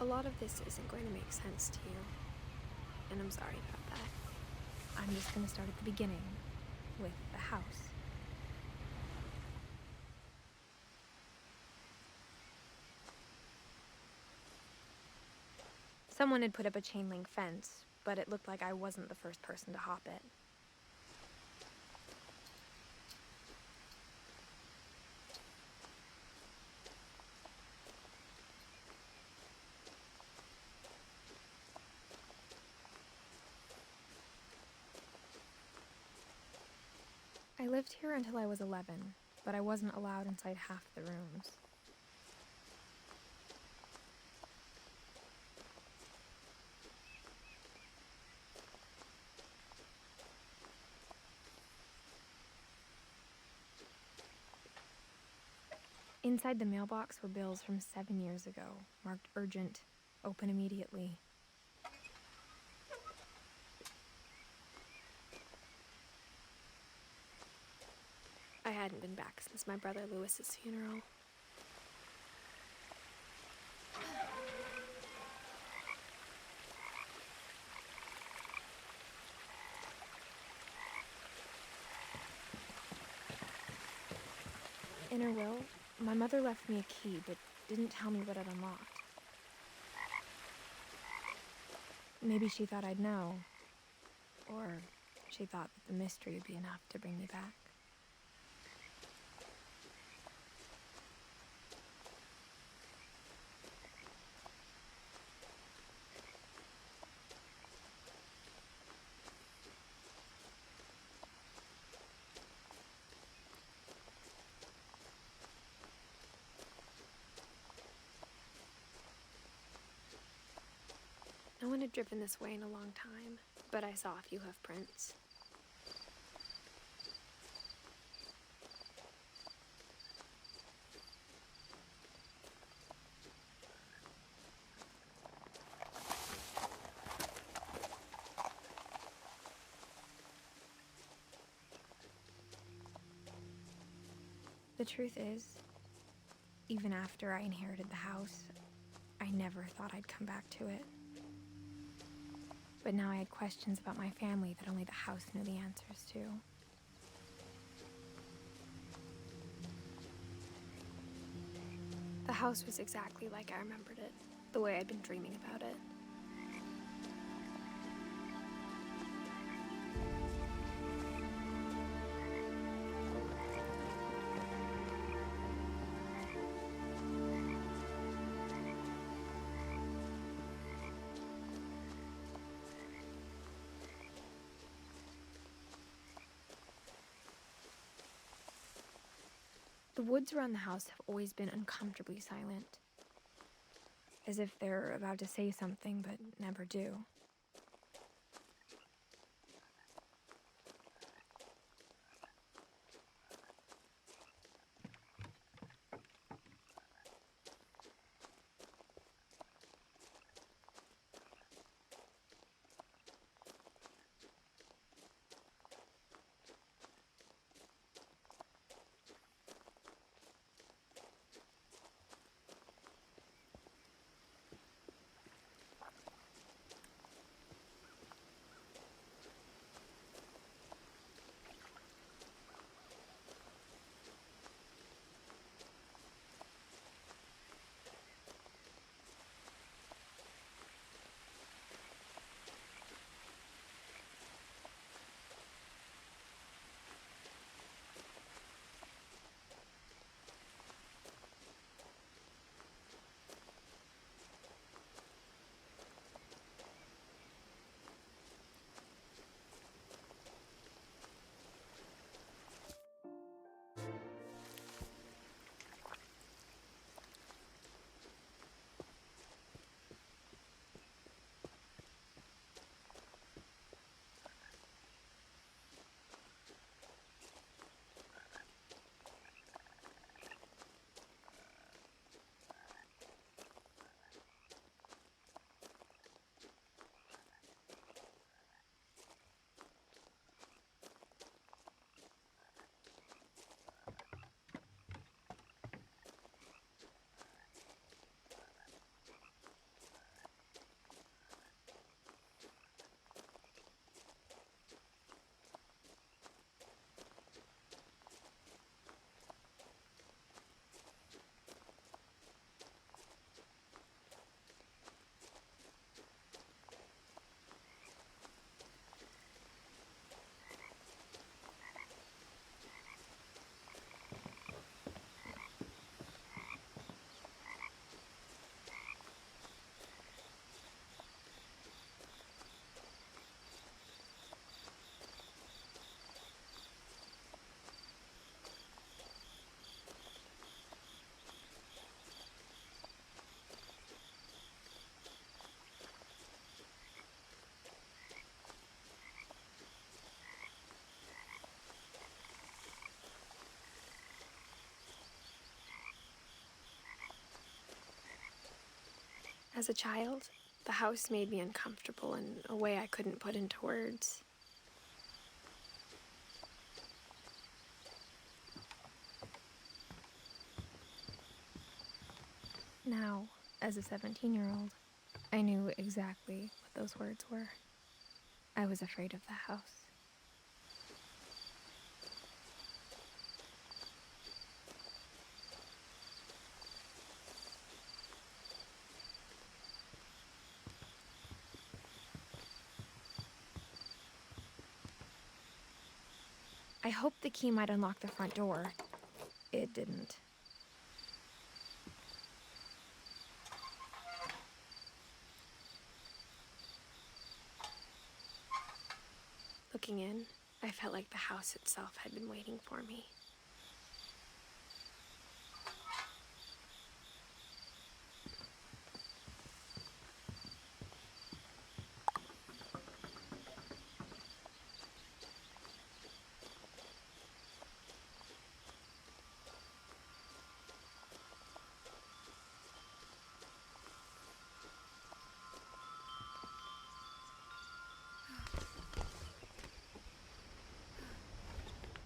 A lot of this isn't going to make sense to you, and I'm sorry about that. I'm just gonna start at the beginning, with the house. Someone had put up a chain link fence, but it looked like I wasn't the first person to hop it. I lived here until I was 11, but I wasn't allowed inside half the rooms. Inside the mailbox were bills from 7 years ago, marked urgent, open immediately. I hadn't been back since my brother Lewis's funeral. In her will, my mother left me a key, but didn't tell me what it unlocked. Maybe she thought I'd know. Or she thought that the mystery would be enough to bring me back. No one had driven this way in a long time, but I saw a few hoof prints. The truth is, even after I inherited the house, I never thought I'd come back to it. But now I had questions about my family that only the house knew the answers to. The house was exactly like I remembered it, the way I'd been dreaming about it. The woods around the house have always been uncomfortably silent, as if they're about to say something but never do. As a child, the house made me uncomfortable in a way I couldn't put into words. Now, as a 17-year-old, I knew exactly what those words were. I was afraid of the house. I hoped the key might unlock the front door. It didn't. Looking in, I felt like the house itself had been waiting for me.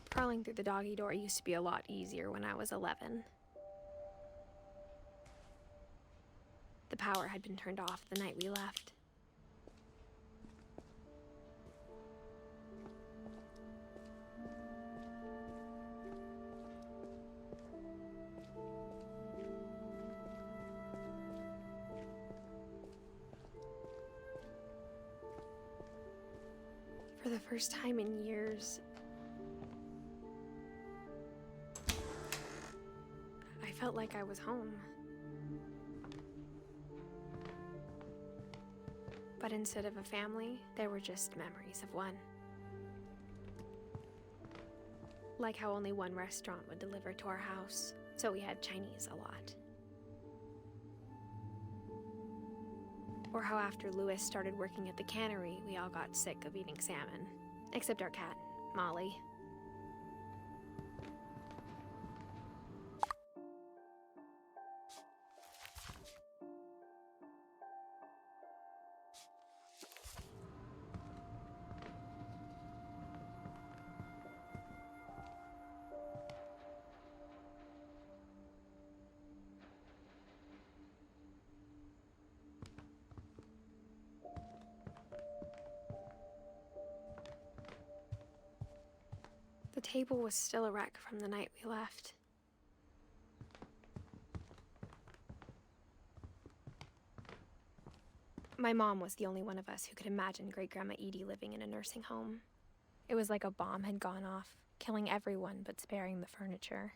Crawling through the doggy door used to be a lot easier when I was 11. The power had been turned off the night we left. For the first time in years, I felt like I was home. But instead of a family, there were just memories of one. Like how only one restaurant would deliver to our house, so we had Chinese a lot. Or how after Louis started working at the cannery, we all got sick of eating salmon. Except our cat, Molly. The table was still a wreck from the night we left. My mom was the only one of us who could imagine Great-Grandma Edie living in a nursing home. It was like a bomb had gone off, killing everyone but sparing the furniture.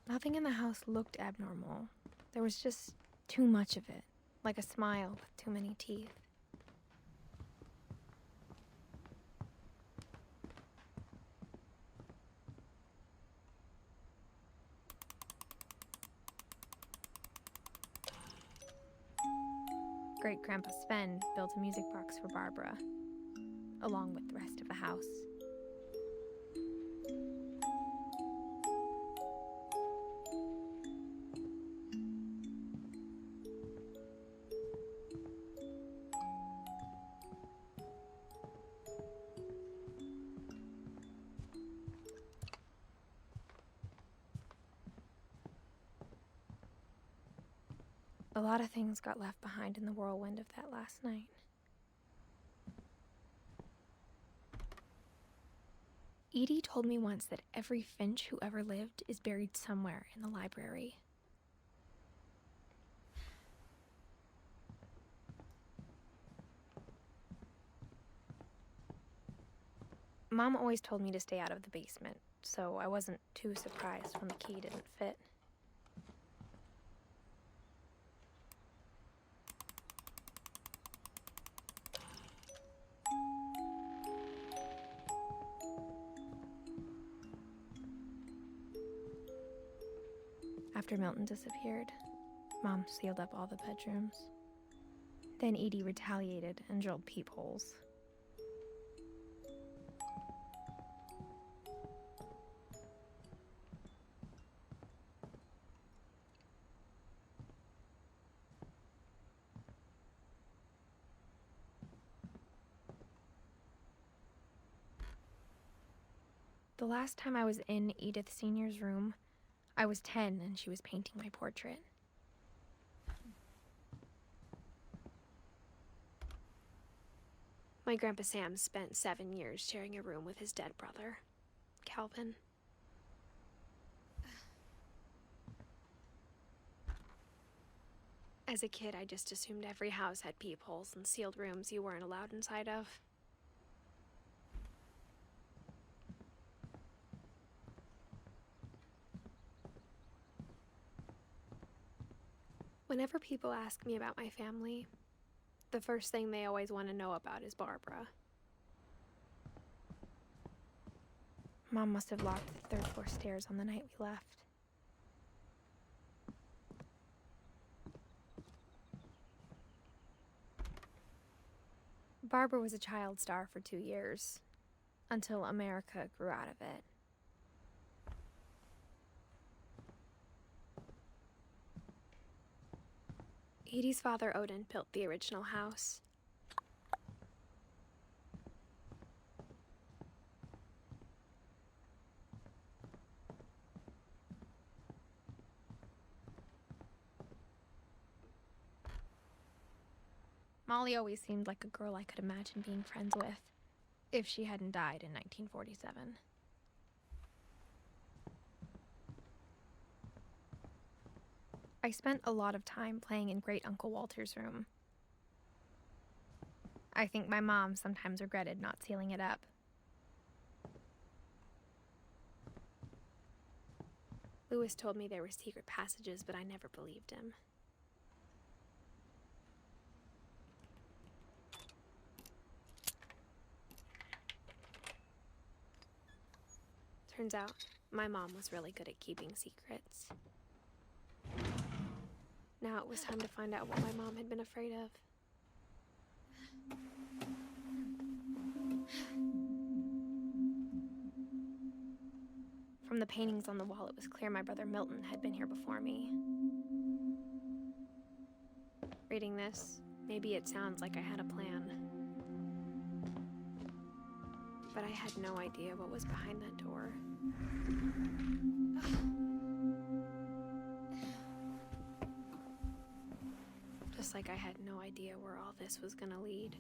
Nothing in the house looked abnormal. There was just too much of it, like a smile with too many teeth. Great-Grandpa Sven built a music box for Barbara, along with the rest of the house. A lot of things got left behind in the whirlwind of that last night. Edie told me once that every Finch who ever lived is buried somewhere in the library. Mom always told me to stay out of the basement, so I wasn't too surprised when the key didn't fit. After Milton disappeared, Mom sealed up all the bedrooms. Then Edie retaliated and drilled peepholes. The last time I was in Edith Sr.'s room, I was 10 and she was painting my portrait. My Grandpa Sam spent 7 years sharing a room with his dead brother, Calvin. As a kid, I just assumed every house had peepholes and sealed rooms you weren't allowed inside of. Whenever people ask me about my family, the first thing they always want to know about is Barbara. Mom must have locked the third floor stairs on the night we left. Barbara was a child star for 2 years, until America grew out of it. Edie's father, Odin, built the original house. Molly always seemed like a girl I could imagine being friends with, if she hadn't died in 1947. I spent a lot of time playing in Great Uncle Walter's room. I think my mom sometimes regretted not sealing it up. Lewis told me there were secret passages, but I never believed him. Turns out, my mom was really good at keeping secrets. Now it was time to find out what my mom had been afraid of. From the paintings on the wall, it was clear my brother Milton had been here before me. Reading this, maybe it sounds like I had a plan. But I had no idea what was behind that door. Just like I had no idea where all this was gonna lead.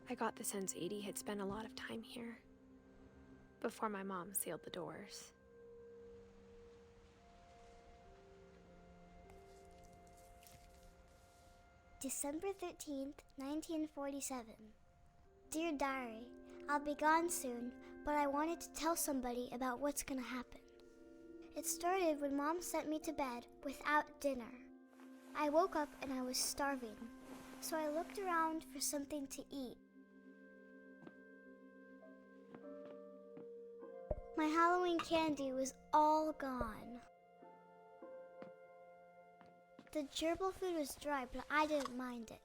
I got the sense Edie had spent a lot of time here, before my mom sealed the doors. December 13th, 1947. Dear Diary, I'll be gone soon, but I wanted to tell somebody about what's gonna happen. It started when Mom sent me to bed without dinner. I woke up and I was starving, so I looked around for something to eat. My Halloween candy was all gone. The gerbil food was dry, but I didn't mind it.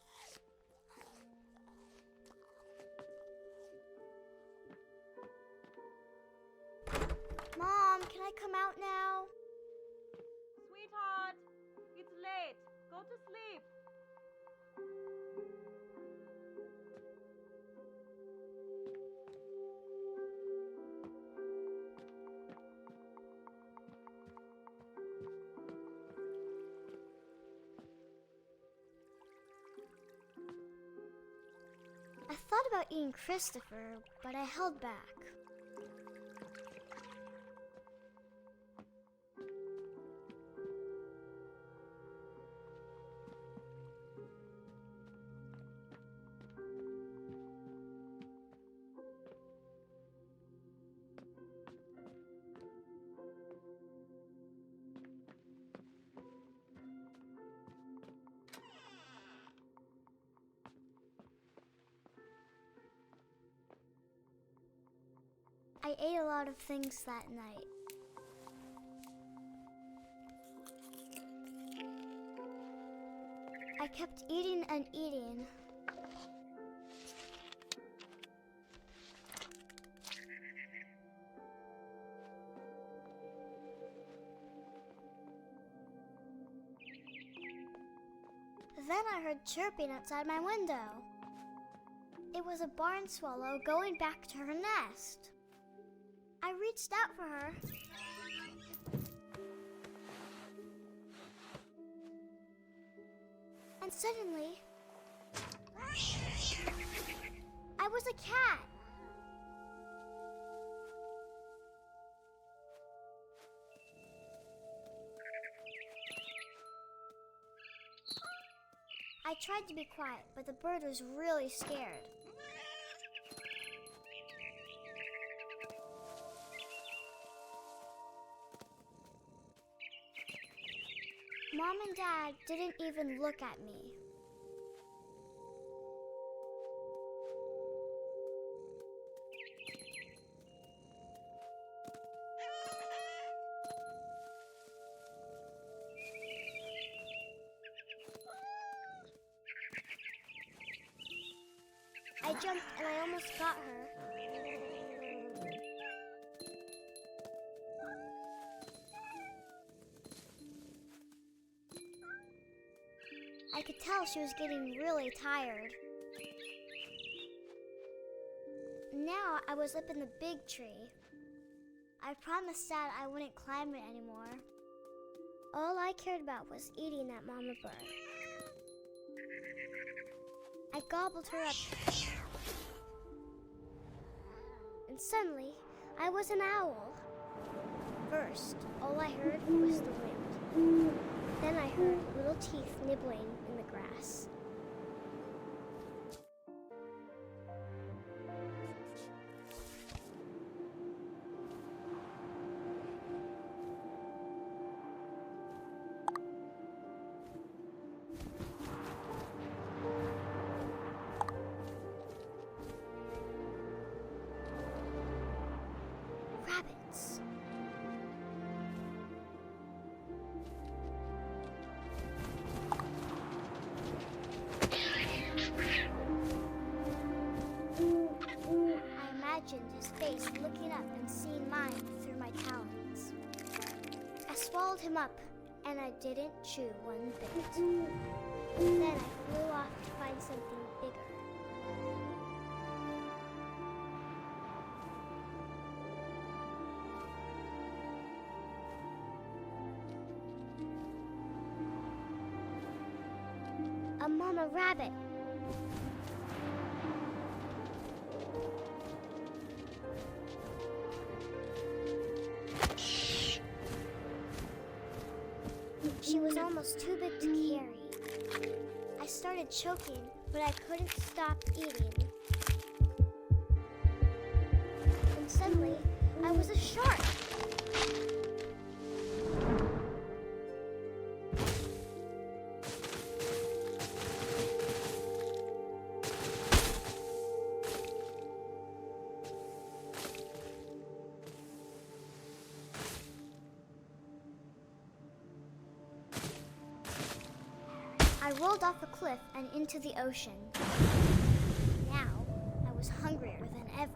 Mom, can I come out now? Sweetheart, it's late. Go to sleep. I thought about eating Christopher, but I held back. I ate a lot of things that night. I kept eating and eating. Then I heard chirping outside my window. It was a barn swallow going back to her nest. I reached out for her. And suddenly, I was a cat. I tried to be quiet, but the bird was really scared. Mom and Dad didn't even look at me. I jumped and I almost got her. I could tell she was getting really tired. Now I was up in the big tree. I promised Dad I wouldn't climb it anymore. All I cared about was eating that mama bird. I gobbled her up. And suddenly, I was an owl. First, all I heard was the wind. Then I heard little teeth nibbling in the grass. Rabbits. I imagined his face looking up and seeing mine through my talons. I swallowed him up, and I didn't chew one bit. Then I flew off to find something bigger. A mama rabbit. She was almost too big to carry. I started choking, but I couldn't stop eating. And suddenly, I was a shark. I rolled off a cliff and into the ocean. Now, I was hungrier than ever.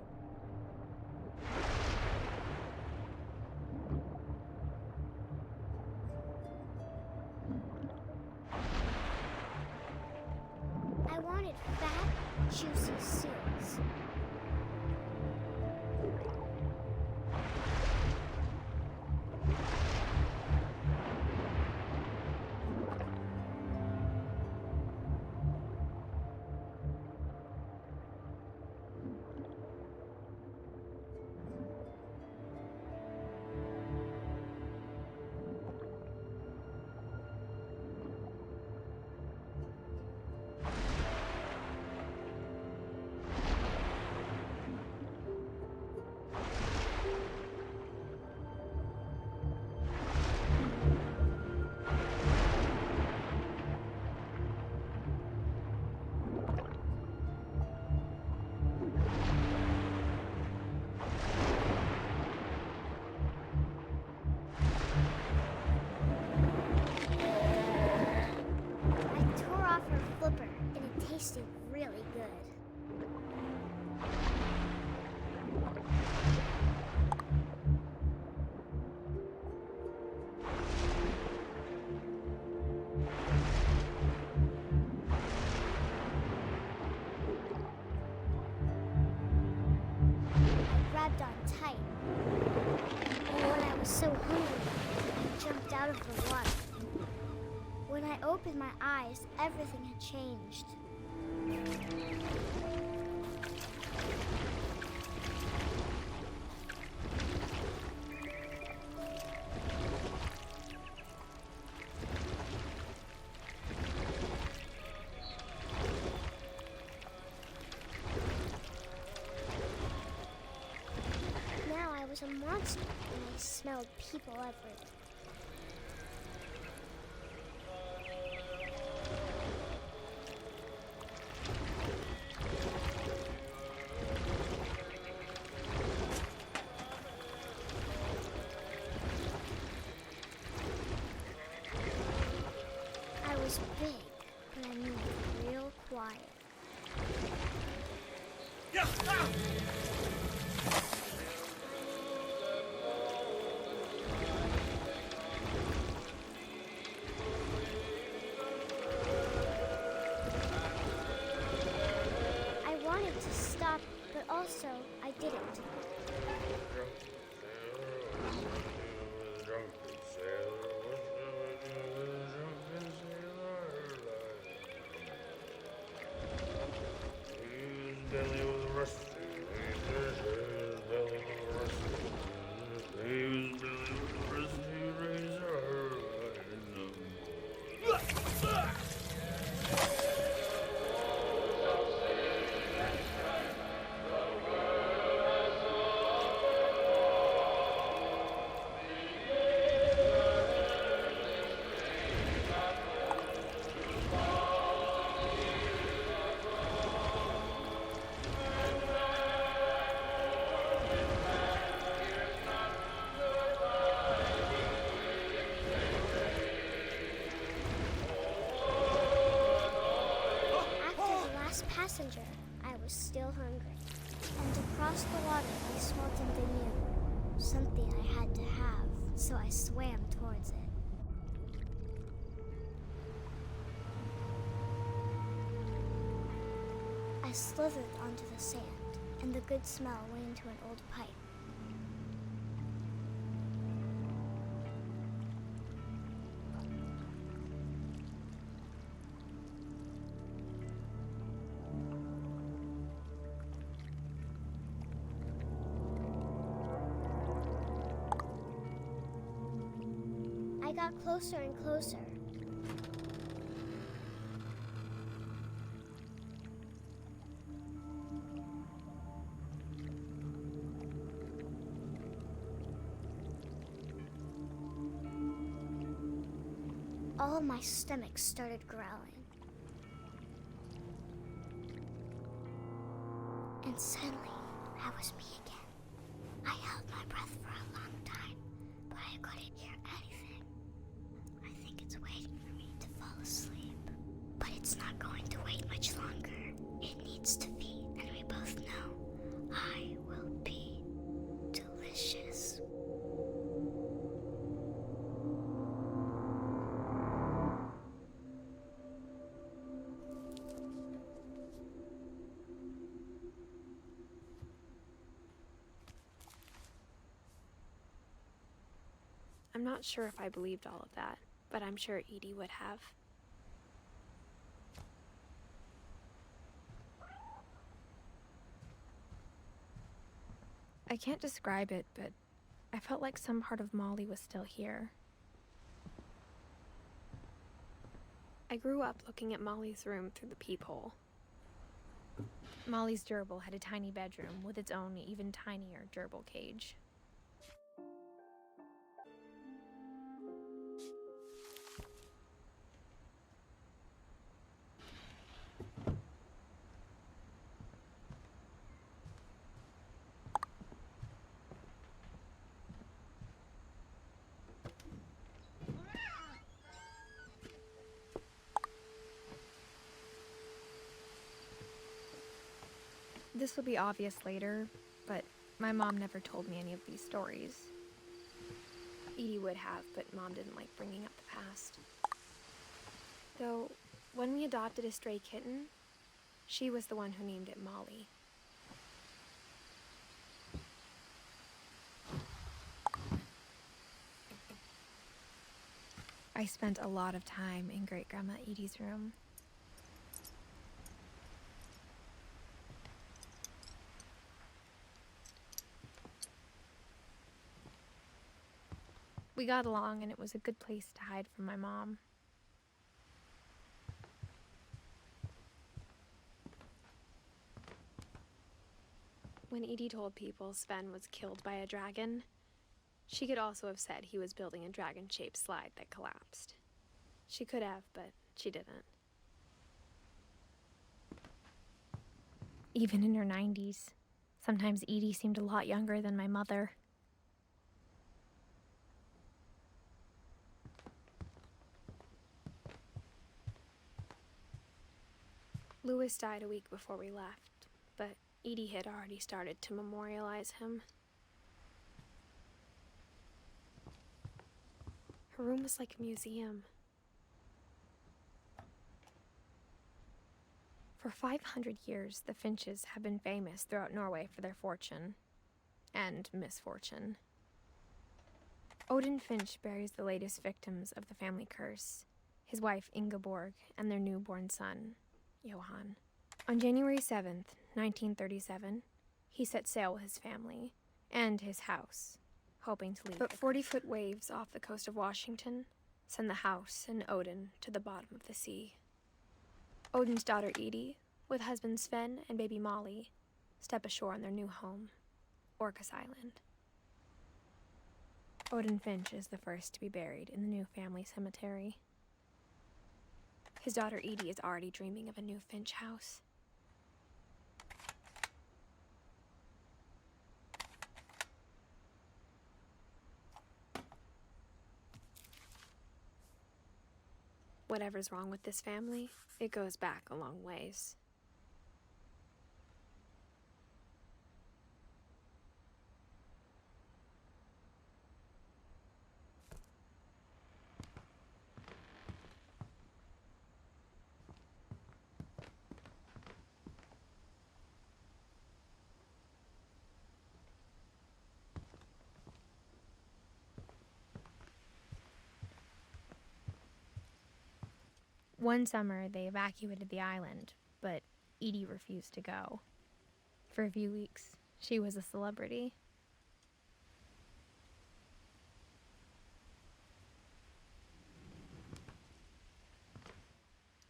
I wanted fat, juicy seals. Tasted really good. grabbed on tight. And when I was so hungry, I jumped out of the water. When I opened my eyes, everything had changed. Now I was a monster, and I smelled people everywhere. I was big, but I moved real quiet. I wanted to stop, but also I didn't. Passenger, I was still hungry. And across the water, I smelled something new. Something I had to have, so I swam towards it. I slithered onto the sand, and the good smell went into an old pipe. I got closer and closer. All my stomach started growling. And suddenly, I was me again. I held my breath for a long time, but I couldn't hear anything. I think it's waiting for me to fall asleep. But it's not going to wait much longer. It needs to feed, and we both know I will be delicious. I'm not sure if I believed all of that, but I'm sure Edie would have. I can't describe it, but I felt like some part of Molly was still here. I grew up looking at Molly's room through the peephole. Molly's gerbil had a tiny bedroom with its own even tinier gerbil cage. This will be obvious later, but my mom never told me any of these stories. Edie would have, but Mom didn't like bringing up the past. Though, when we adopted a stray kitten, she was the one who named it Molly. I spent a lot of time in Great-Grandma Edie's room. We got along, and it was a good place to hide from my mom. When Edie told people Sven was killed by a dragon, she could also have said he was building a dragon-shaped slide that collapsed. She could have, but she didn't. Even in her 90s, sometimes Edie seemed a lot younger than my mother. Louis died a week before we left, but Edie had already started to memorialize him. Her room was like a museum. For 500 years, the Finches have been famous throughout Norway for their fortune and misfortune. Odin Finch buries the latest victims of the family curse, his wife Ingeborg and their newborn son, Johan. On January 7th, 1937, he set sail with his family and his house, hoping to leave. But 40-foot waves off the coast of Washington send the house and Odin to the bottom of the sea. Odin's daughter Edie, with husband Sven and baby Molly, step ashore on their new home, Orcas Island. Odin Finch is the first to be buried in the new family cemetery. His daughter Edie is already dreaming of a new Finch house. Whatever's wrong with this family, it goes back a long ways. One summer, they evacuated the island, but Edie refused to go. For a few weeks, she was a celebrity.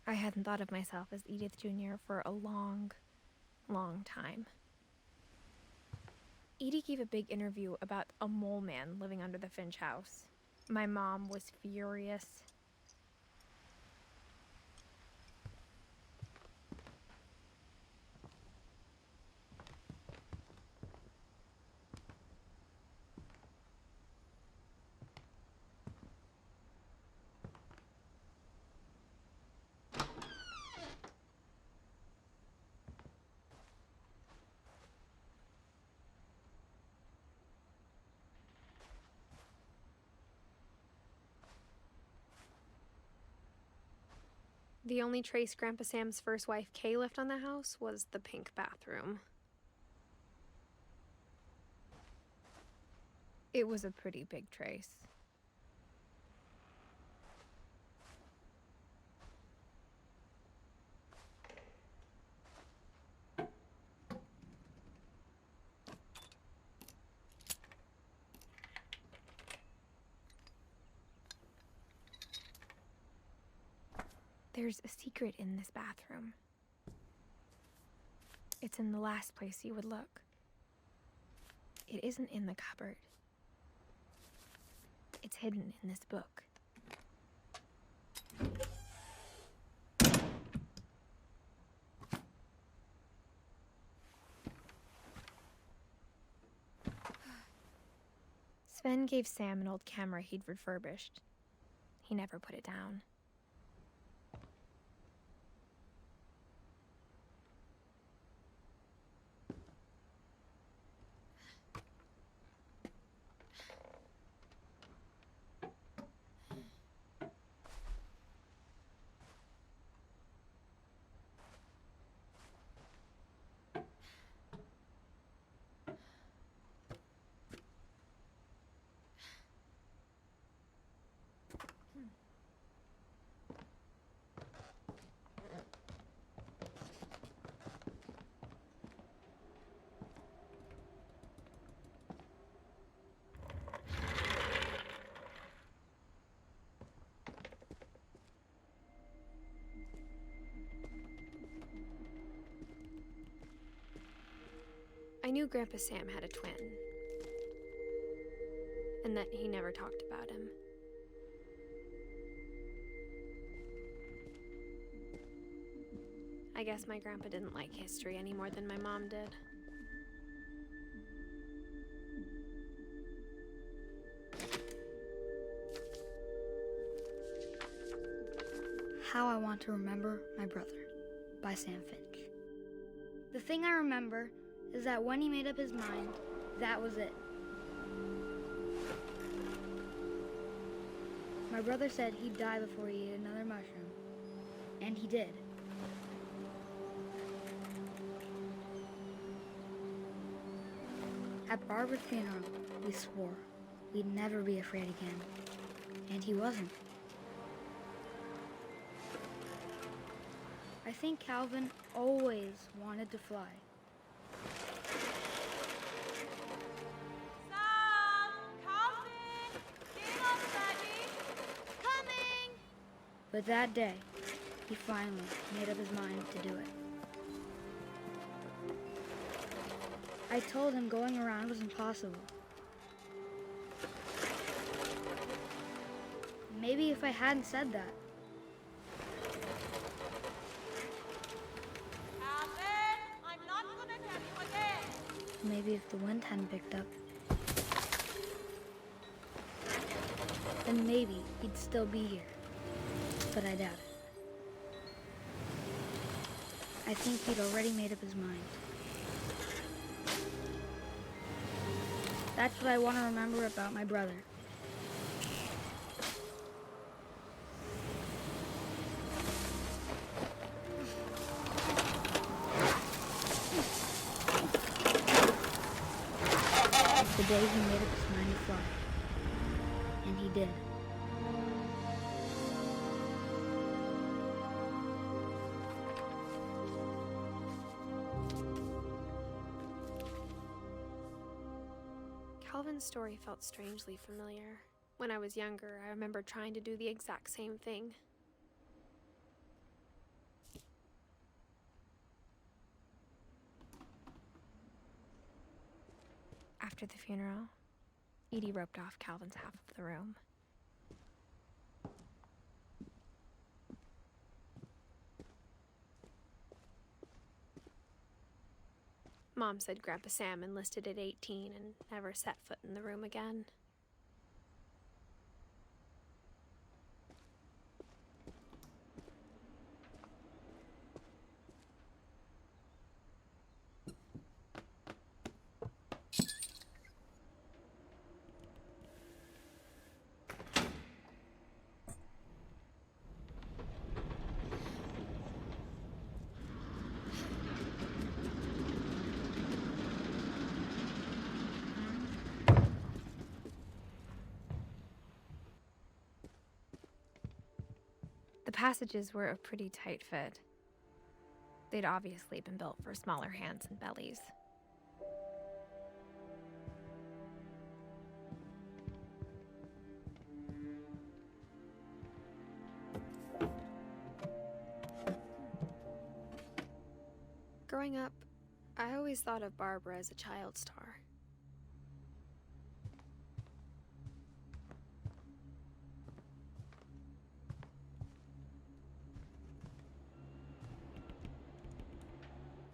I hadn't thought of myself as Edith Jr. for a long, long time. Edie gave a big interview about a mole man living under the Finch house. My mom was furious. The only trace Grandpa Sam's first wife, Kay, left on the house was the pink bathroom. It was a pretty big trace. There's a secret in this bathroom. It's in the last place you would look. It isn't in the cupboard. It's hidden in this book. Sven gave Sam an old camera he'd refurbished. He never put it down. I knew Grandpa Sam had a twin, and that he never talked about him. I guess my grandpa didn't like history any more than my mom did. How I Want to Remember My Brother by Sam Finch. The thing I remember is that when he made up his mind, that was it. My brother said he'd die before he ate another mushroom, and he did. At Barbara's funeral, we swore we'd never be afraid again, and he wasn't. I think Calvin always wanted to fly. Sam! Calvin! Dinner ready! Coming! But that day, he finally made up his mind to do it. I told him going around was impossible. Maybe if I hadn't said that, Calvin! I'm not gonna tell you again! maybe if the wind hadn't picked up, then maybe he'd still be here. But I doubt it. I think he'd already made up his mind. That's what I want to remember about my brother. The day he made up his mind to fly. And he did. Calvin's story felt strangely familiar. When I was younger, I remember trying to do the exact same thing. After the funeral, Edie roped off Calvin's half of the room. Mom said Grandpa Sam enlisted at 18 and never set foot in the room again. The passages were a pretty tight fit. They'd obviously been built for smaller hands and bellies. Growing up, I always thought of Barbara as a child star.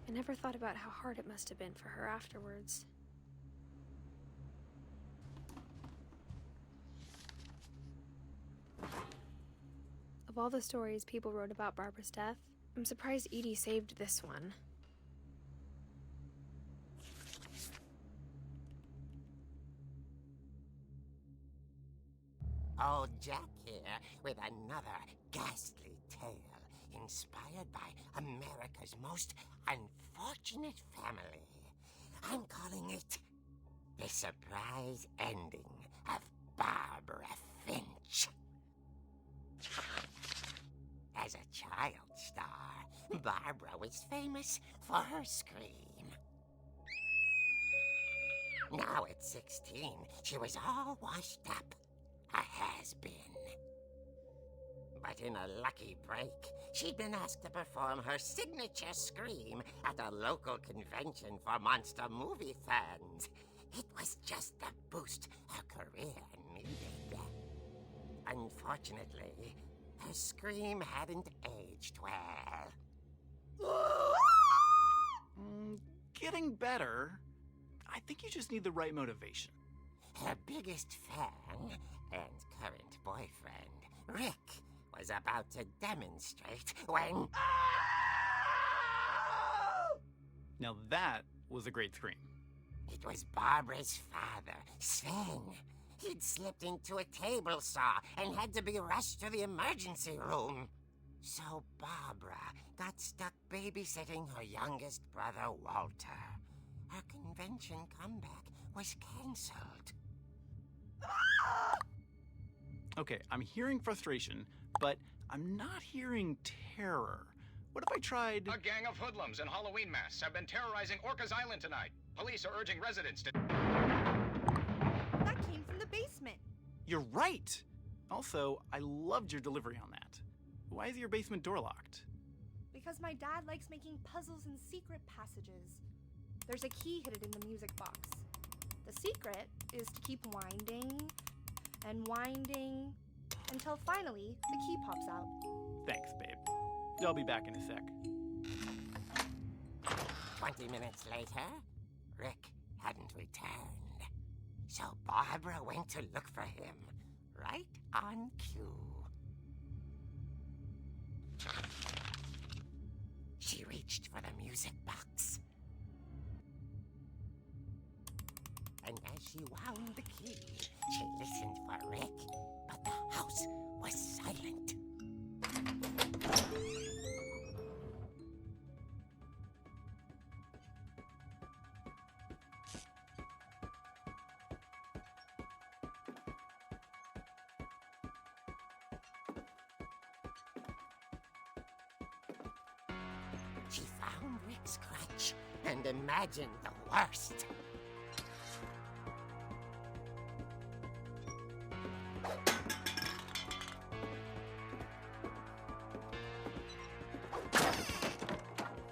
I never thought about how hard it must have been for her afterwards. Of all the stories people wrote about Barbara's death, I'm surprised Edie saved this one. Old Jack here with another ghastly tale inspired by America's most unfortunate family. I'm calling it The Surprise Ending of Barbara Finch. As a child star, Barbara was famous for her scream. Now at 16, she was all washed up. A has-been. But in a lucky break, she'd been asked to perform her signature scream at a local convention for monster movie fans. It was just the boost her career needed. Unfortunately, her scream hadn't aged well. Getting better. I think you just need the right motivation. Her biggest fan and current boyfriend, Rick, was about to demonstrate when... Now that was a great scream. It was Barbara's father, Sven. He'd slipped into a table saw and had to be rushed to the emergency room. So Barbara got stuck babysitting her youngest brother, Walter. Her convention comeback was cancelled. Okay, I'm hearing frustration, but I'm not hearing terror. What if I tried... A gang of hoodlums in Halloween masks have been terrorizing Orcas Island tonight. Police are urging residents to... That came from the basement. You're right! Also, I loved your delivery on that. Why is your basement door locked? Because my dad likes making puzzles and secret passages. There's a key hidden in the music box. The secret is to keep winding and winding until finally the key pops out. Thanks, babe. I'll be back in a sec. 20 minutes later, Rick hadn't returned. So Barbara went to look for him, right on cue. She reached for the music box. And as she wound the key, she listened for Rick, but the house was silent. She found Rick's crutch and imagined the worst.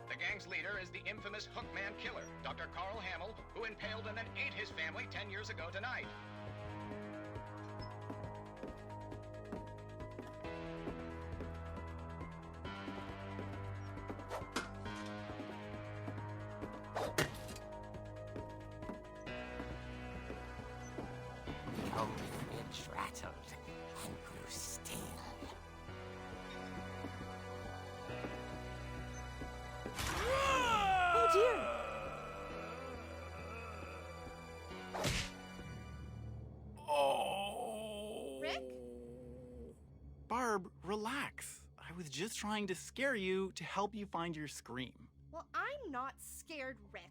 The gang's leader is the infamous Hookman killer, Dr. Carl Hamill, who impaled and then ate his family 10 years ago tonight. The old fridge rattled and grew still. Oh dear! Oh! Rick? Barb, relax. I was just trying to scare you to help you find your scream. Well, I'm not scared, Rick.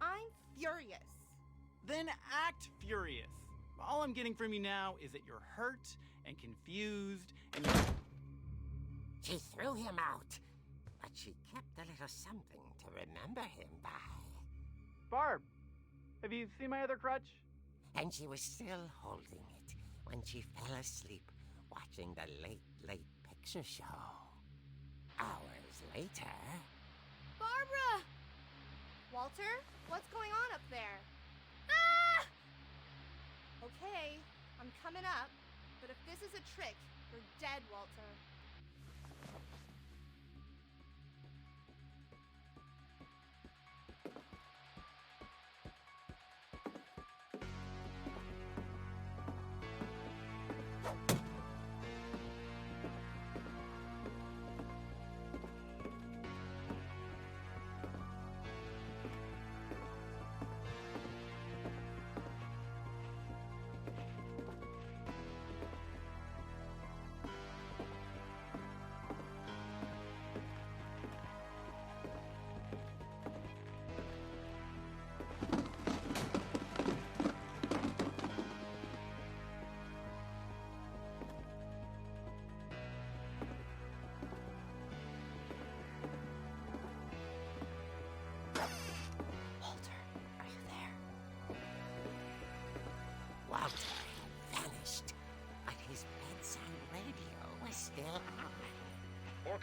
I'm furious. Then act furious. All I'm getting from you now is that you're hurt and confused and you're... She threw him out, but she kept a little something to remember him by. Barb, have you seen my other crutch? And she was still holding it when she fell asleep watching the late picture show. Hours later... Barbara! Walter, what's going on up there? Ah! Okay, I'm coming up, but if this is a trick, you're dead, Walter.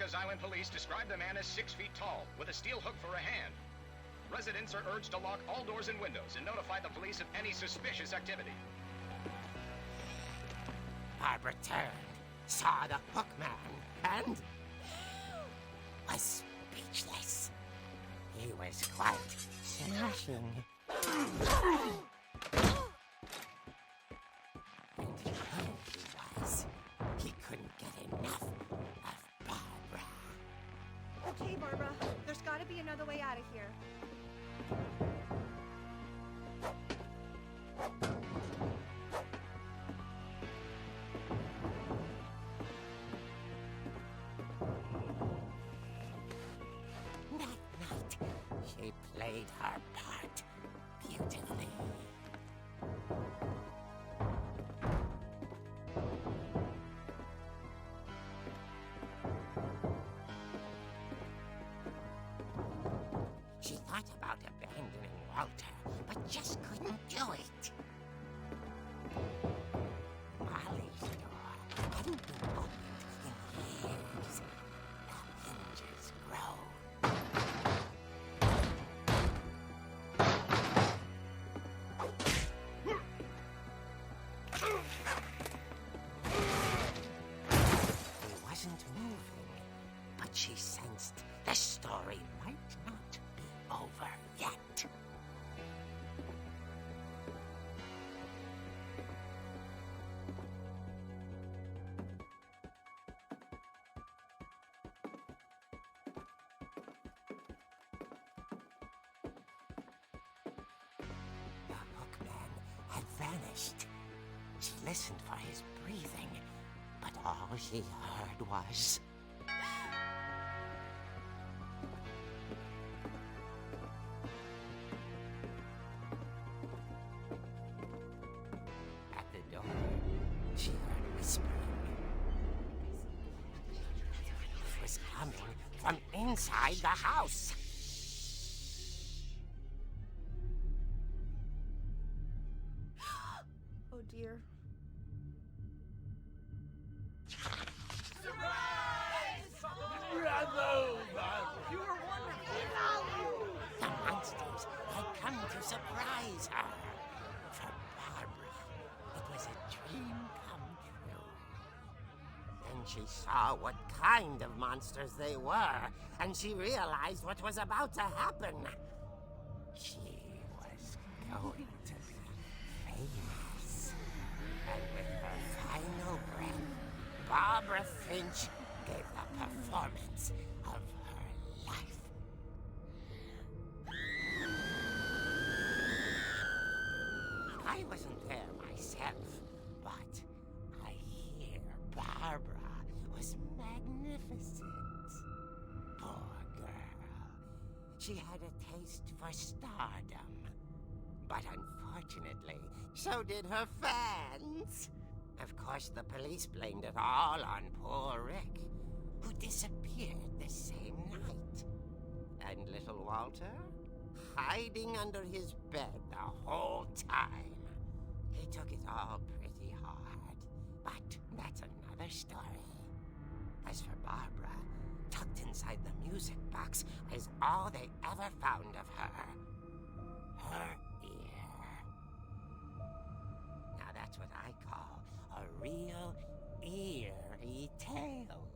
America's Island Police describe the man as 6 feet tall, with a steel hook for a hand. Residents are urged to lock all doors and windows and notify the police of any suspicious activity. Barbara turned, saw the hook man, and was speechless. He was quite smashing. And here he was. He couldn't get enough of Barbara. Okay, Barbara, there's gotta be another way out of here. That night, she played her part beautifully. She thought about abandoning Walter, but just couldn't do it. Molly's door hadn't been opened in years. The hinges groaned. He wasn't moving, but she sensed the story might not be over yet. The hookman had vanished. She listened for his breathing, but all she heard was... At the door, she heard whispering. It was coming from inside the house. Oh dear. The monsters had come to surprise her. For Barbara, it was a dream come true. Then she saw what kind of monsters they were, and she realized what was about to happen. She was going to be famous. And with her final breath, Barbara Finch gave the performance of her life. I wasn't there myself, but I hear Barbara was magnificent. Poor girl. She had a taste for stardom. But unfortunately, so did her fans. Of course, the police blamed it all on poor Rick, who disappeared the same night. And little Walter? Hiding under his bed the whole time. He took it all pretty hard, but that's another story. As for Barbara, tucked inside the music box is all they ever found of her. Her ear. Now that's what I call a real eerie tale.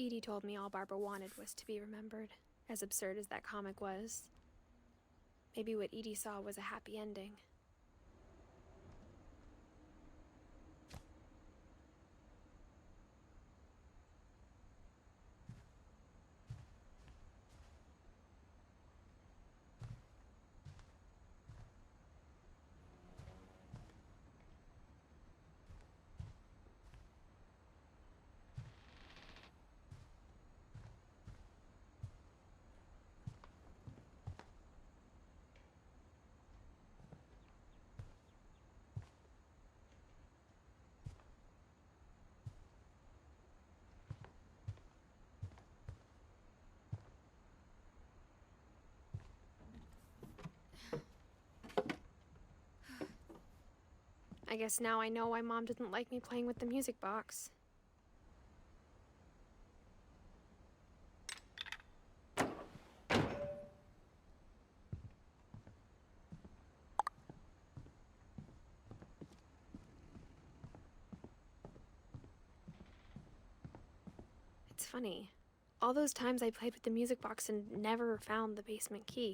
Edie told me all Barbara wanted was to be remembered, as absurd as that comic was. Maybe what Edie saw was a happy ending. guess now I know why Mom didn't like me playing with the music box. It's funny. All those times I played with the music box and never found the basement key.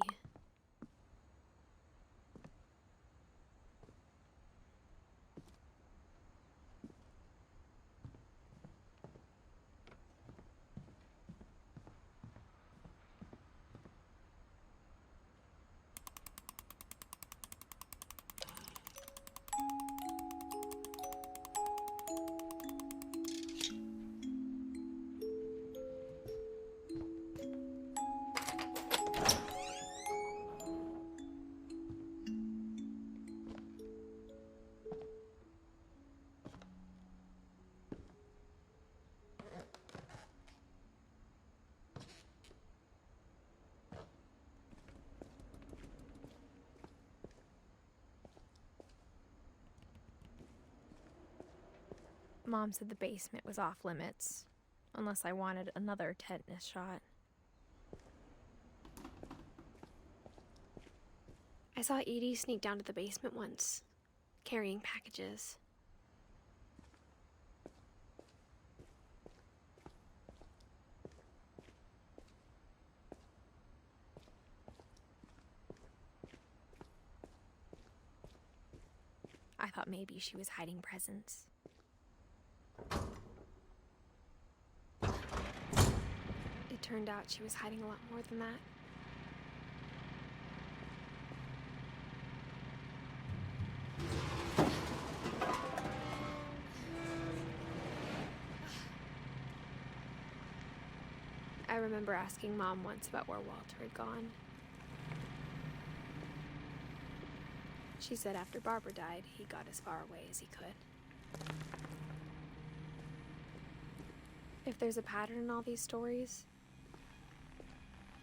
Mom said the basement was off limits, unless I wanted another tetanus shot. I saw Edie sneak down to the basement once, carrying packages. I thought maybe she was hiding presents. It turned out she was hiding a lot more than that. I remember asking Mom once about where Walter had gone. She said after Barbara died, he got as far away as he could. If there's a pattern in all these stories,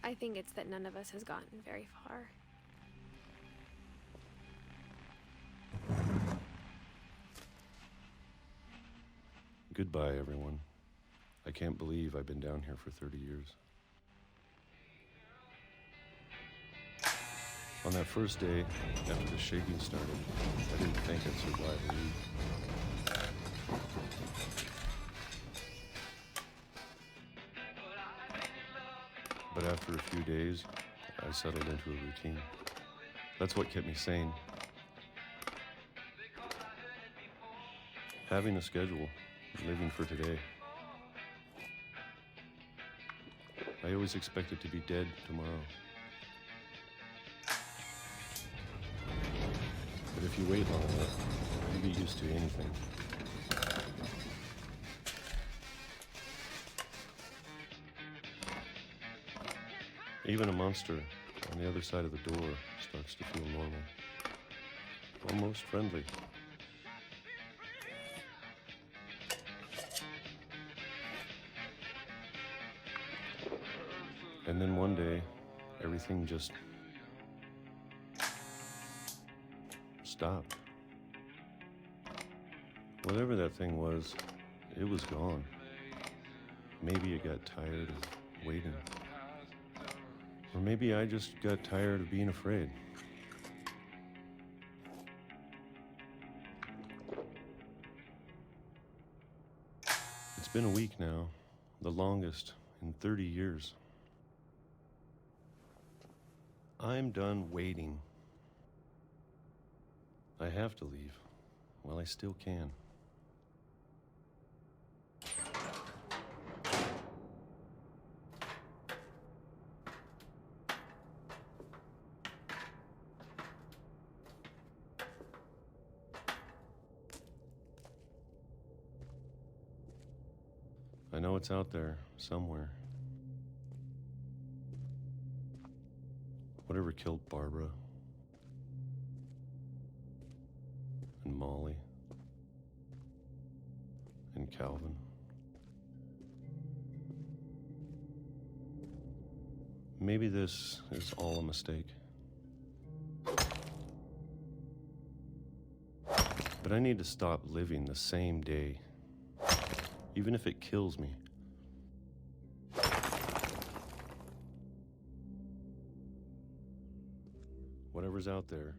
I think it's that none of us has gotten very far. Goodbye, everyone. I can't believe I've been down here for 30 years. On that first day, after the shaking started, I didn't think I'd survive a week. But after a few days, I settled into a routine. That's what kept me sane. Having a schedule, living for today. I always expected to be dead tomorrow. But if you wait long enough, you get used to anything. Even a monster on the other side of the door starts to feel normal. Almost friendly. And then one day, everything just stopped. Whatever that thing was, it was gone. Maybe it got tired of waiting. Or maybe I just got tired of being afraid. It's been a week now, the longest in 30 years. I'm done waiting. I have to leave. Well, I still can. I know it's out there somewhere. Whatever killed Barbara and Molly and Calvin. Maybe this is all a mistake. But I need to stop living the same day, even if it kills me. Whatever's out there,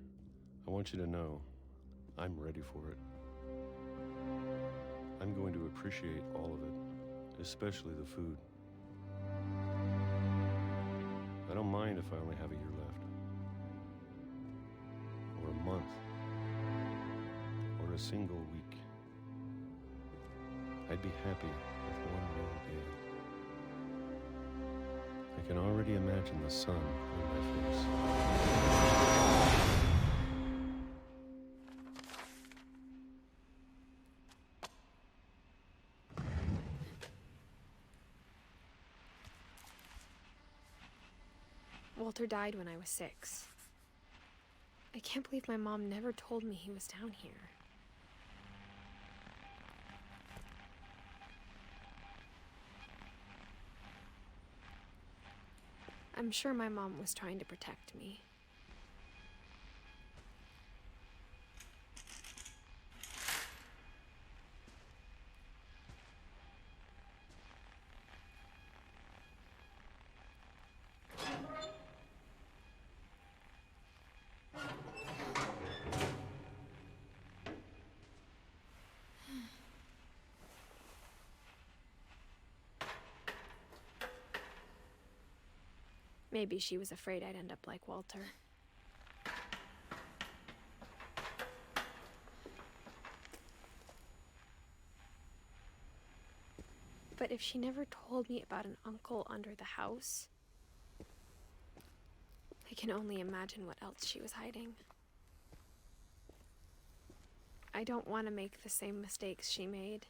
I want you to know I'm ready for it. I'm going to appreciate all of it, especially the food. I don't mind if I only have a year left, or a month, or a single week. I'd be happy with one more day. I can already imagine the sun on my face. Walter died when I was 6. I can't believe my mom never told me he was down here. I'm sure my mom was trying to protect me. Maybe she was afraid I'd end up like Walter. But if she never told me about an uncle under the house, I can only imagine what else she was hiding. I don't want to make the same mistakes she made.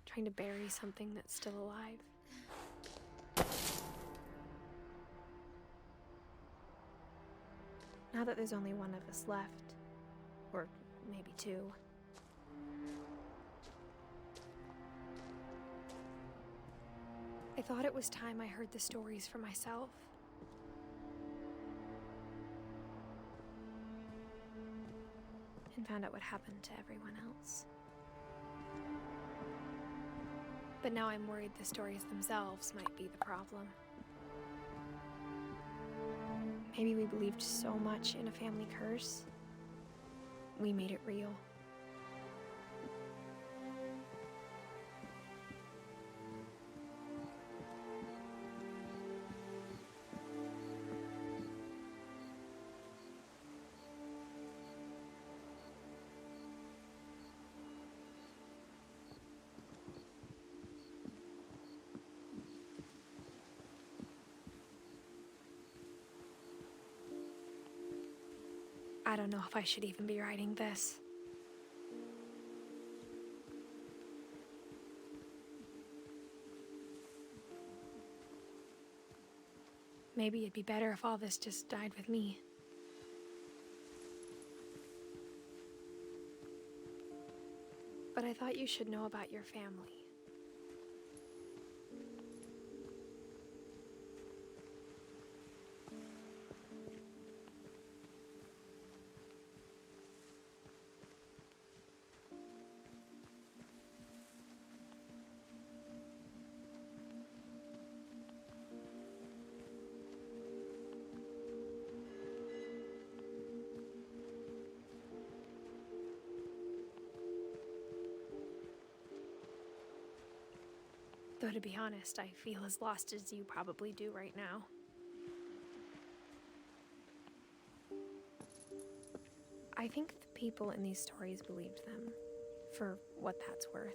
Trying to bury something that's still alive. Now that there's only one of us left, or maybe 2, I thought it was time I heard the stories for myself. And found out what happened to everyone else. But now I'm worried the stories themselves might be the problem. Maybe we believed so much in a family curse, we made it real. I don't know if I should even be writing this. Maybe it'd be better if all this just died with me. But I thought you should know about your family. Though to be honest, I feel as lost as you probably do right now. I think the people in these stories believed them, for what that's worth.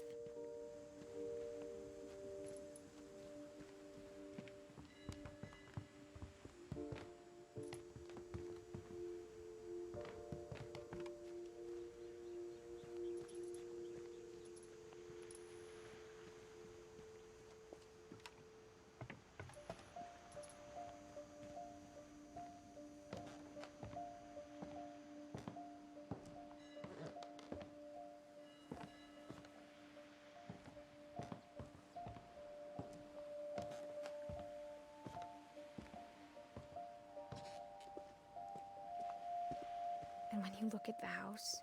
And when you look at the house,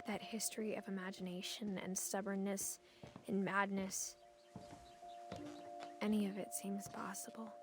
that history of imagination and stubbornness and madness, any of it seems possible.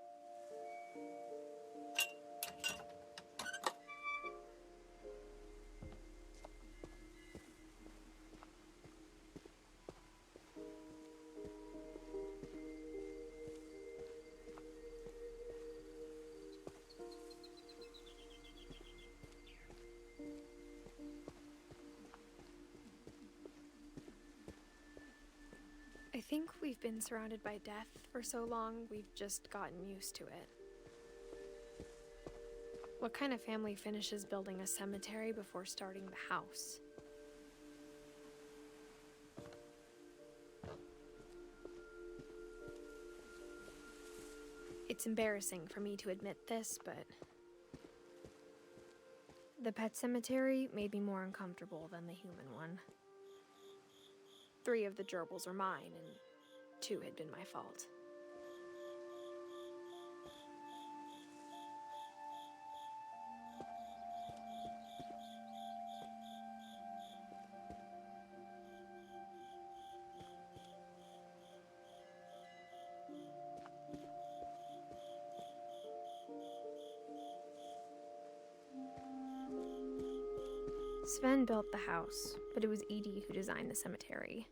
I think we've been surrounded by death for so long, we've just gotten used to it. What kind of family finishes building a cemetery before starting the house? It's embarrassing for me to admit this, but the pet cemetery made me more uncomfortable than the human one. 3 of the gerbils are mine, and 2 had been my fault. Sven built the house, but it was Edie who designed the cemetery.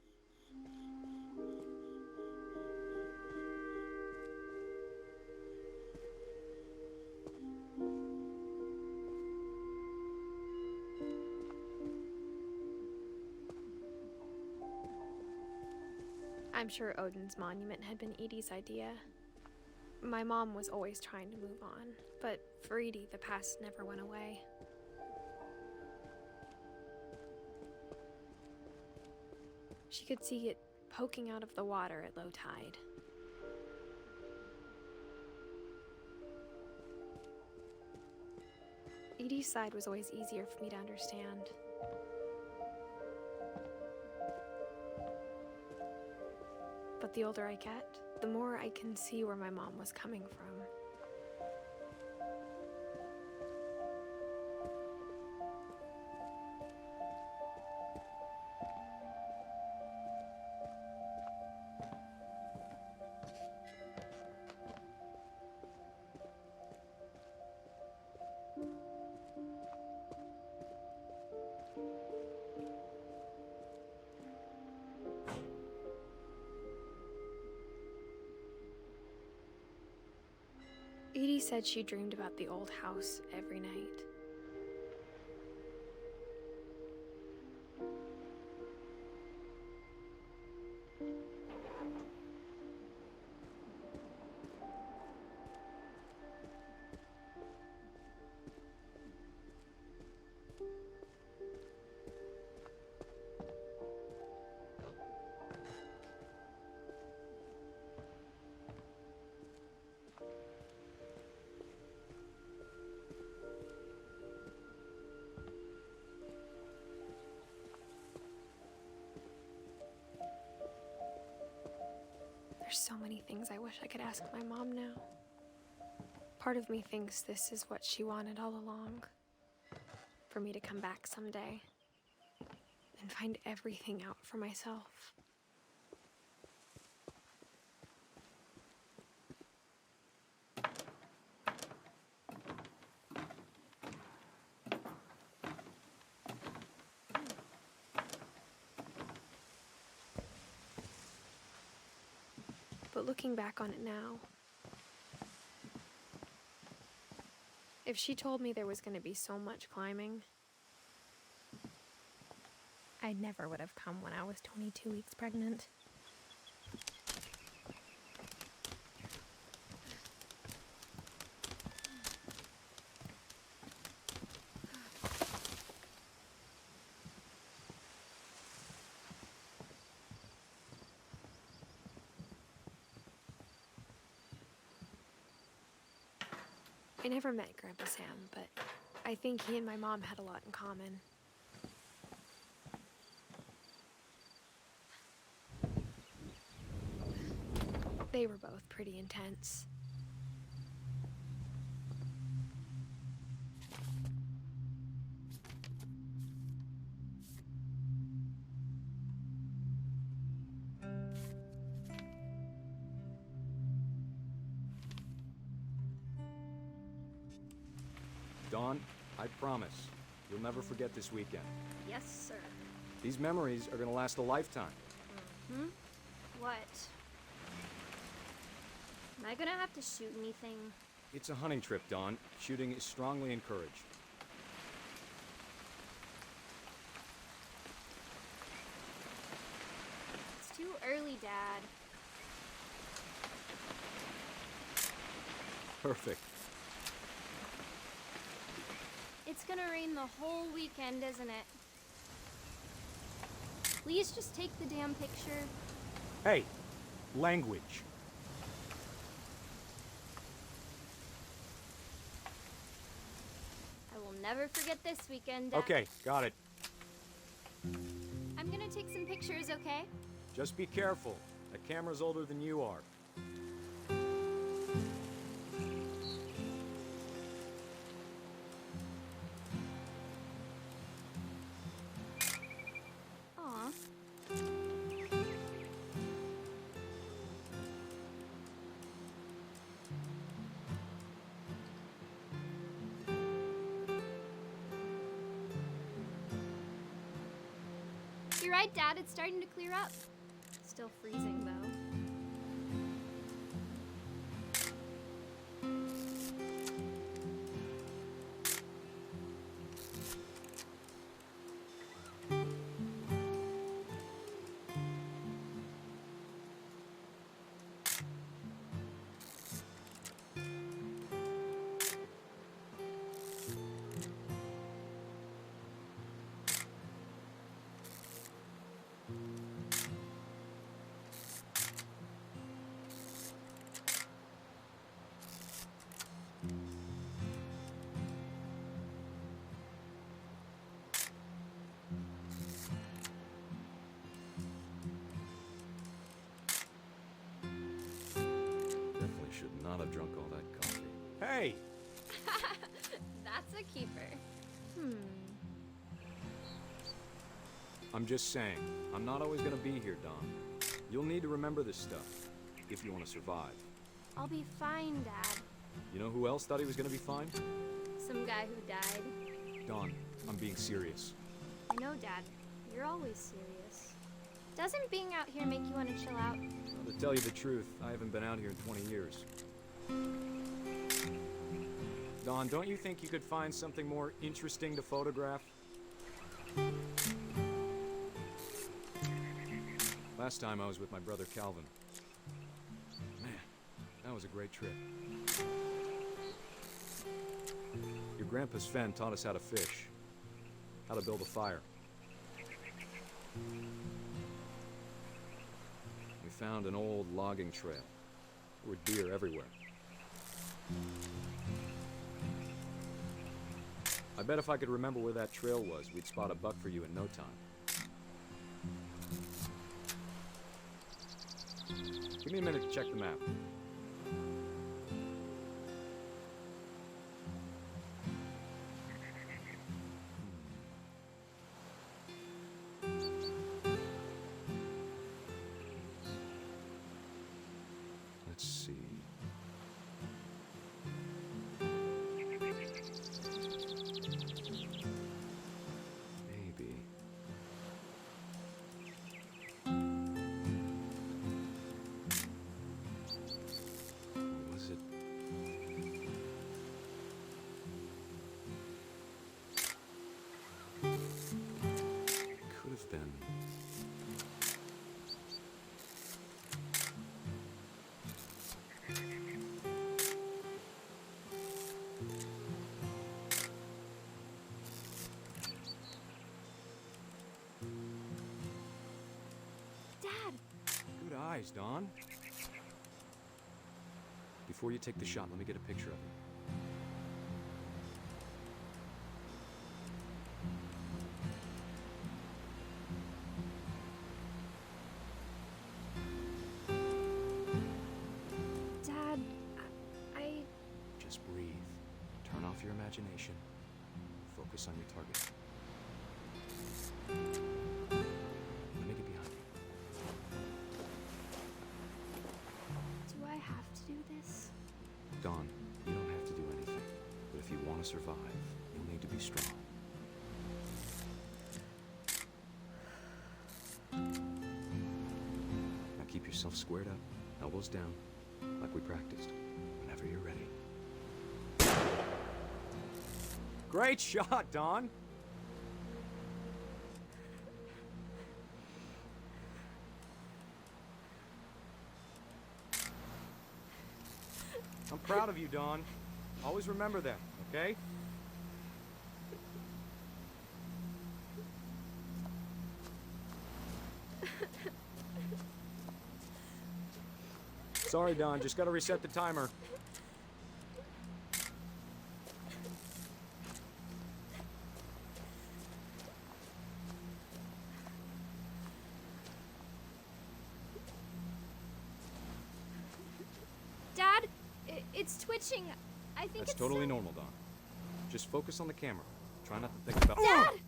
I'm sure Odin's monument had been Edie's idea. My mom was always trying to move on, but for Edie, the past never went away. She could see it poking out of the water at low tide. Edie's side was always easier for me to understand. But the older I get, the more I can see where my mom was coming from. Edie said she dreamed about the old house every night. There's so many things I wish I could ask my mom now. Part of me thinks this is what she wanted all along. For me to come back someday and find everything out for myself. But looking back on it now, if she told me there was going to be so much climbing, I never would have come when I was 22 weeks pregnant. I never met Grandpa Sam, but I think he and my mom had a lot in common. They were both pretty intense. Dawn, I promise, you'll never forget this weekend. Yes, sir. These memories are gonna last a lifetime. Hmm? What? Am I gonna have to shoot anything? It's a hunting trip, Dawn. Shooting is strongly encouraged. It's too early, Dad. Perfect. It's gonna rain the whole weekend, isn't it? Please just take the damn picture. Hey, language. I will never forget this weekend, Dad. Okay, got it. I'm gonna take some pictures, okay? Just be careful. That camera's older than you are. Aw. You're right, Dad. It's starting to clear up. Still freezing, though. Definitely should not have drunk all that coffee. Hey! That's a keeper. I'm just saying, I'm not always gonna be here, Dawn. You'll need to remember this stuff, if you want to survive. I'll be fine, Dad. You know who else thought he was gonna be fine? Some guy who died. Dawn, I'm being serious. I know, Dad. You're always serious. Doesn't being out here make you want to chill out? Well, to tell you the truth, I haven't been out here in 20 years. Dawn, don't you think you could find something more interesting to photograph? Last time I was with my brother Calvin. Man, that was a great trip. Your grandpa Sven taught us how to fish, how to build a fire. We found an old logging trail. There were deer everywhere. I bet if I could remember where that trail was, we'd spot a buck for you in no time. Give me a minute to check the map. Let's see. Maybe. Was it? Could have been. Dad! Good eyes, Dawn. Before you take the shot, let me get a picture of it. Dad, I... Just breathe. Turn off your imagination. Focus on your target. Let me get behind you. Do I have to do this? Dawn, you don't have to do anything. But if you want want to survive, you'll need to be strong. Now keep yourself squared up, elbows down, like we practiced. Whenever you're ready. Great shot, Don! I'm proud of you, Dawn. Always remember that, okay? Sorry, Dawn. Just gotta reset the timer. Dad, it's twitching. I think That's it's totally so- normal, Dawn. Just focus on the camera. Try not to think about— Dad!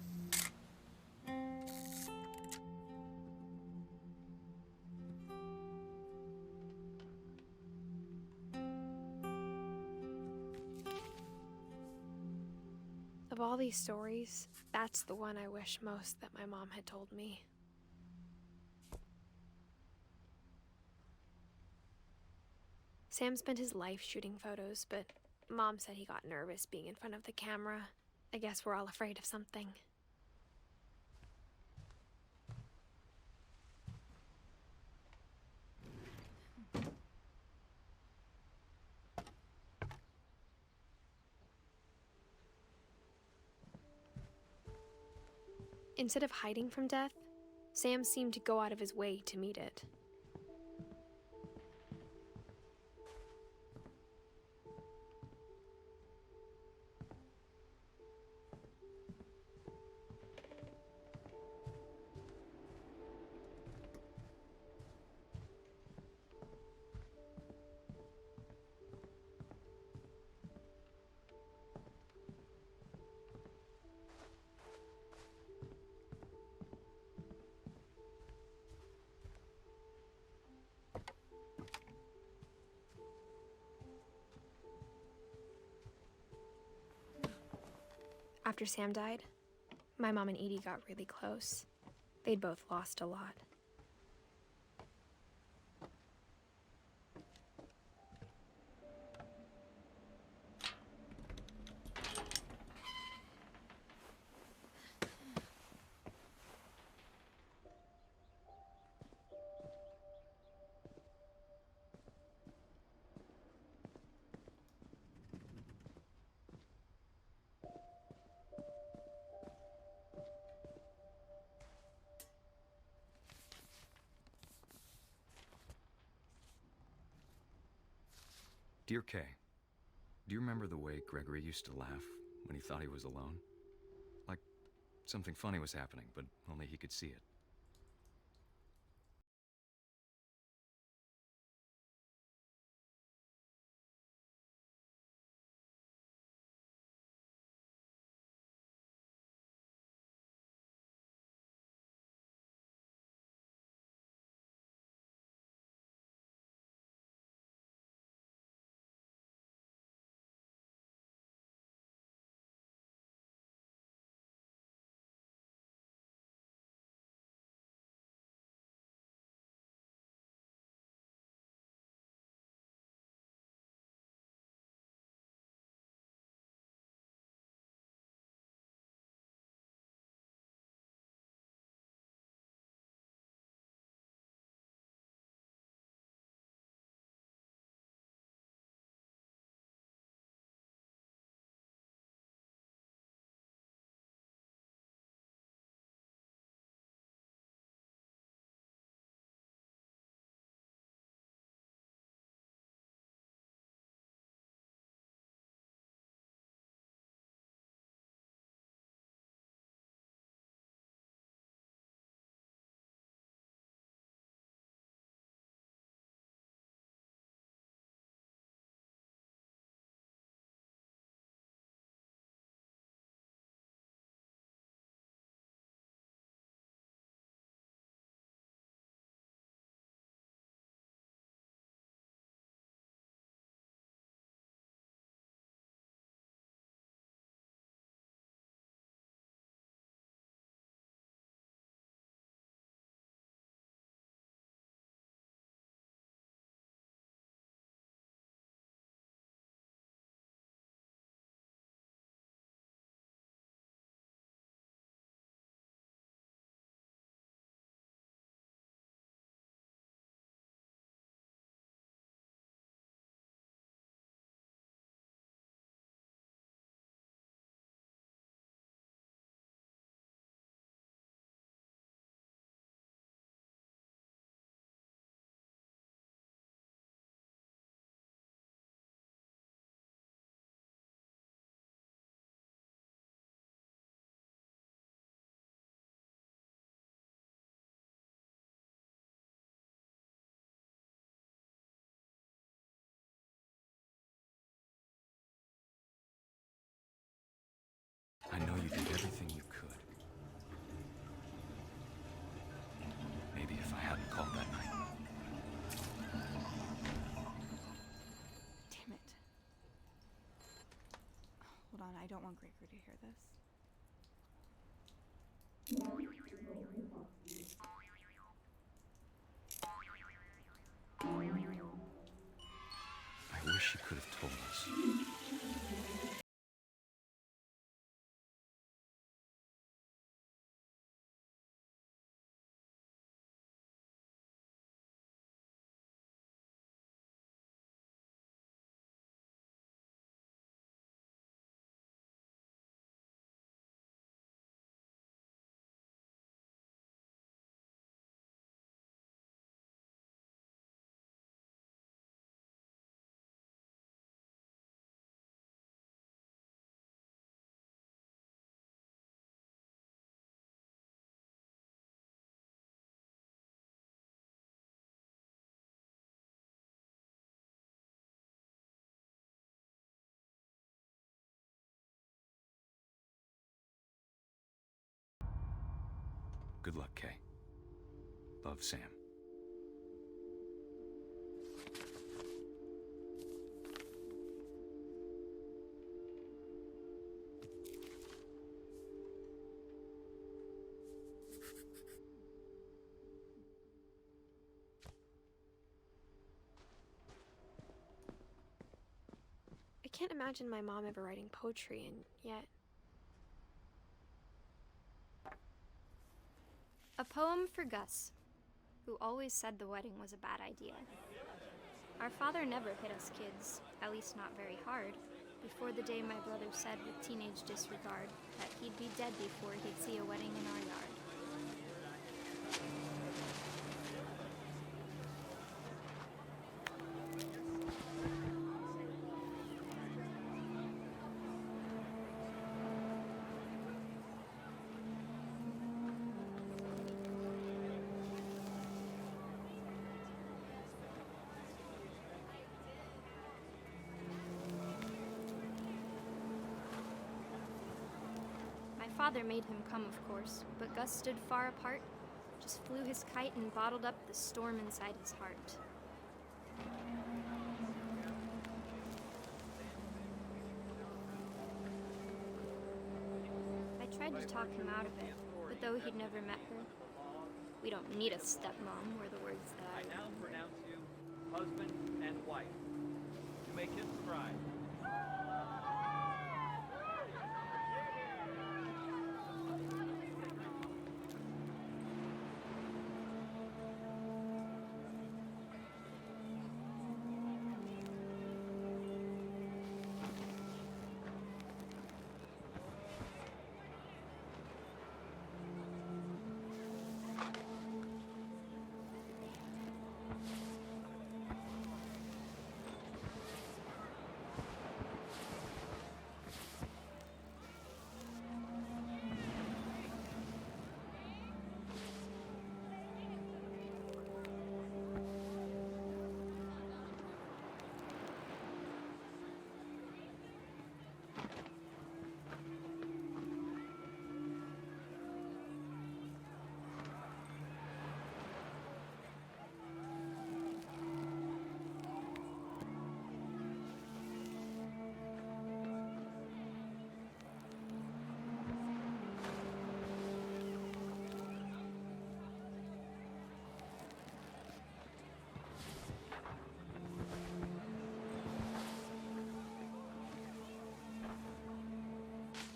Of all these stories, that's the one I wish most that my mom had told me. Sam spent his life shooting photos, but Mom said he got nervous being in front of the camera. I guess we're all afraid of something. Instead of hiding from death, Sam seemed to go out of his way to meet it. After Sam died, my mom and Edie got really close. They'd both lost a lot. Dear Kay, do you remember the way Gregory used to laugh when he thought he was alone? Like something funny was happening, but only he could see it. on, I don't want Gregory to hear this. I wish she could have told us. Good luck, Kay. Love, Sam. I can't imagine my mom ever writing poetry, and yet... A poem for Gus, who always said the wedding was a bad idea. Our father never hit us kids, at least not very hard, before the day my brother said with teenage disregard that he'd be dead before he'd see a wedding in our yard. My father made him come, of course, but Gus stood far apart, just flew his kite and bottled up the storm inside his heart. I tried to talk him out of it, but though he'd never met her, we don't need a stepmom were the words that I now remembered. pronounce you husband and wife to make him scribe.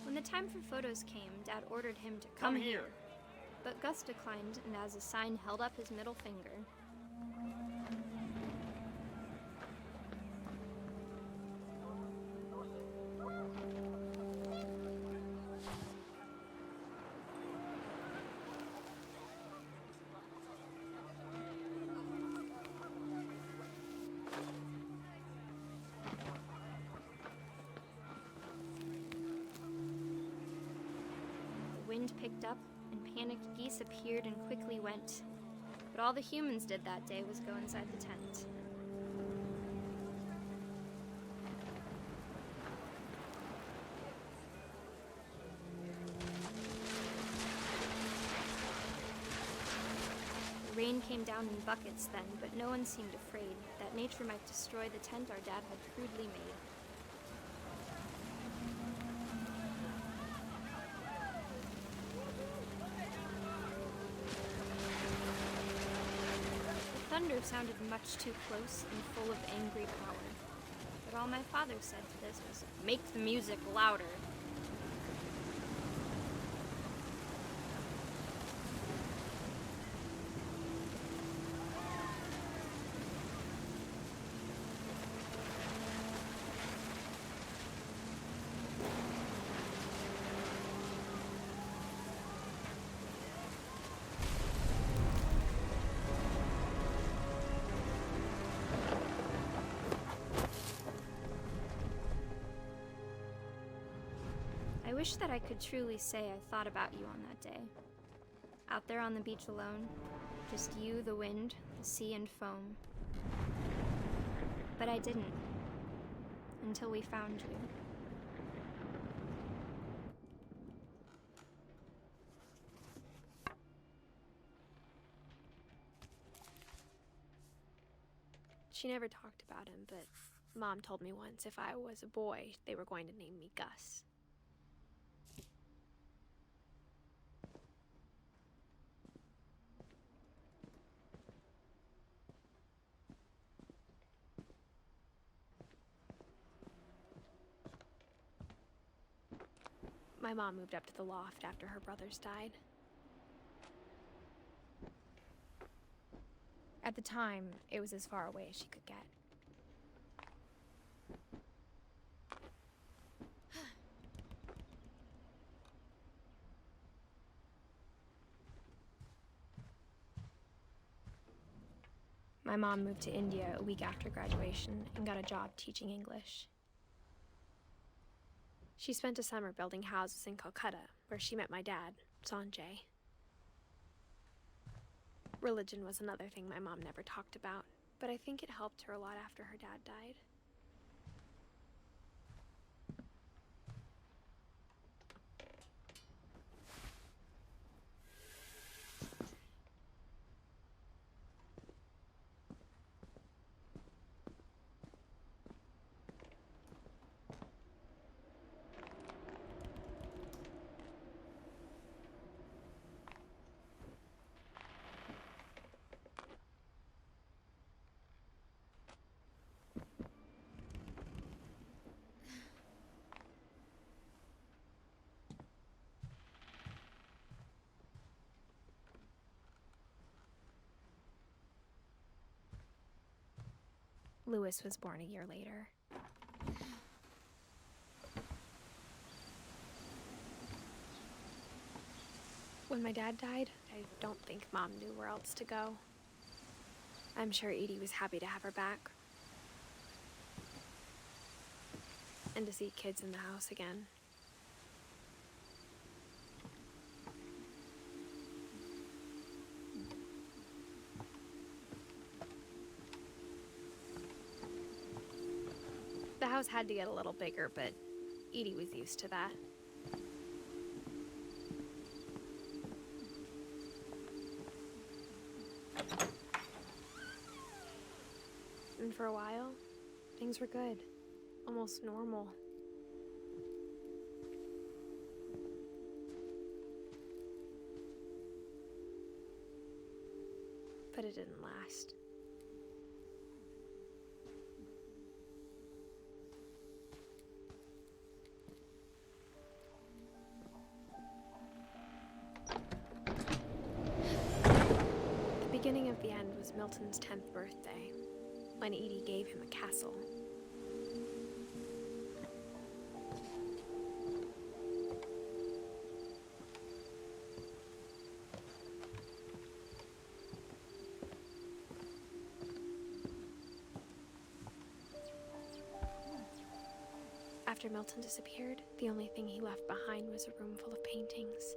When the time for photos came, Dad ordered him to come here. But Gus declined, and as a sign held up his middle finger. The wind picked up, and panicked geese appeared and quickly went. But all the humans did that day was go inside the tent. The rain came down in buckets then, but no one seemed afraid that nature might destroy the tent our dad had crudely made. thunder sounded much too close and full of angry power. But all my father said to this was, "Make the music louder." I wish that I could truly say I thought about you on that day. Out there on the beach alone, just you, the wind, the sea, and foam. But I didn't, until we found you. She never talked about him, but Mom told me once if I was a boy, they were going to name me Gus. My mom moved up to the loft after her brothers died. At the time, it was as far away as she could get. My mom moved to India a week after graduation and got a job teaching English. She spent a summer building houses in Calcutta, where she met my dad, Sanjay. Religion was another thing my mom never talked about, but I think it helped her a lot after her dad died. Lewis was born a year later. When my dad died, I don't think Mom knew where else to go. I'm sure Edie was happy to have her back. And to see kids in the house again. The house had to get a little bigger, but Edie was used to that. And for a while, things were good. Almost normal. But it didn't last. The beginning of the end was Milton's 10th birthday, when Edie gave him a castle. After Milton disappeared, the only thing he left behind was a room full of paintings.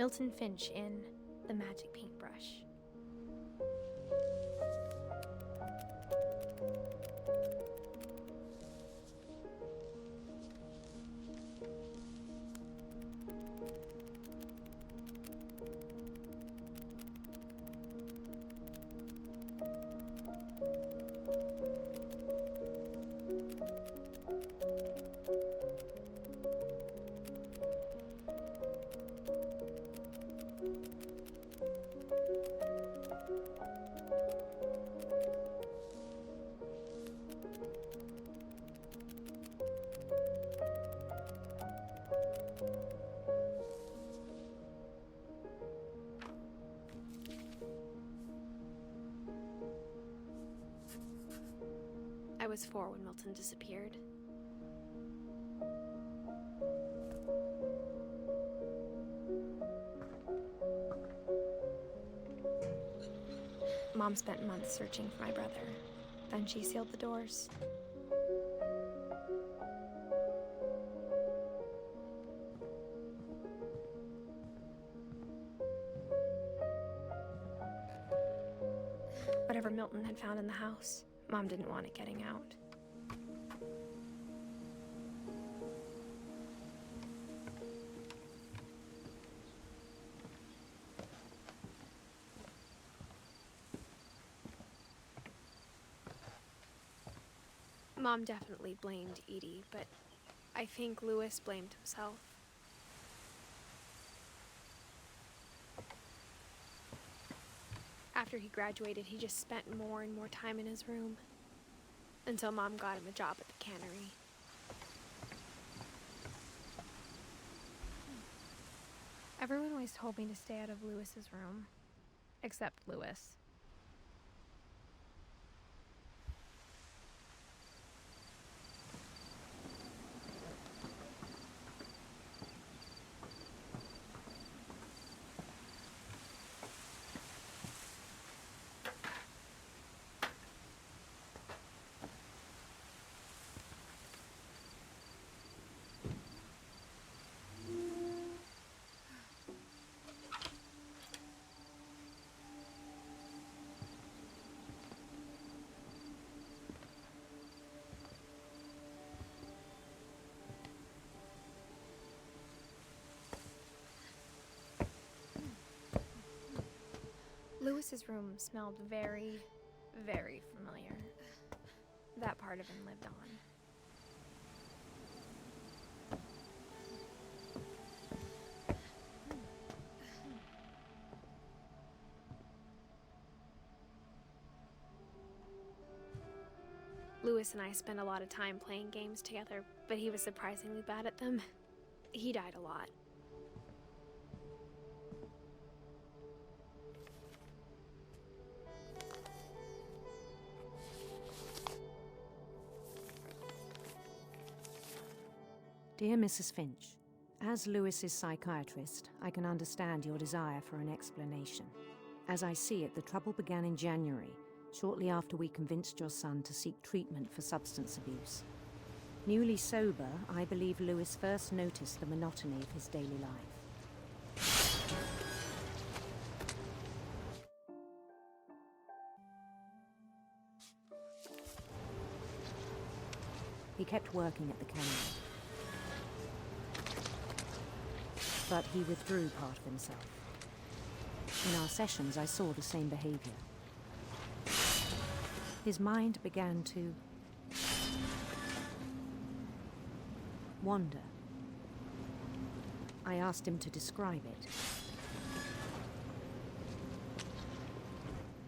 Milton Finch in The Magic Paintbrush. I was 4 when Milton disappeared. Mom spent months searching for my brother. Then she sealed the doors. Whatever Milton had found in the house, Mom didn't want it getting out. Mom definitely blamed Edie, but I think Louis blamed himself. After he graduated, he just spent more and more time in his room, until Mom got him a job at the cannery. Everyone always told me to stay out of Louis's room, except Louis. Louis's room smelled very, very familiar. That part of him lived on. Louis and I spent a lot of time playing games together, but he was surprisingly bad at them. He died a lot. Dear Mrs. Finch, as Louis's psychiatrist, I can understand your desire for an explanation. As I see it, the trouble began in January, shortly after we convinced your son to seek treatment for substance abuse. Newly sober, I believe Louis first noticed the monotony of his daily life. He kept working at the cannery. But he withdrew part of himself. In our sessions, I saw the same behavior. His mind began to wander. I asked him to describe it.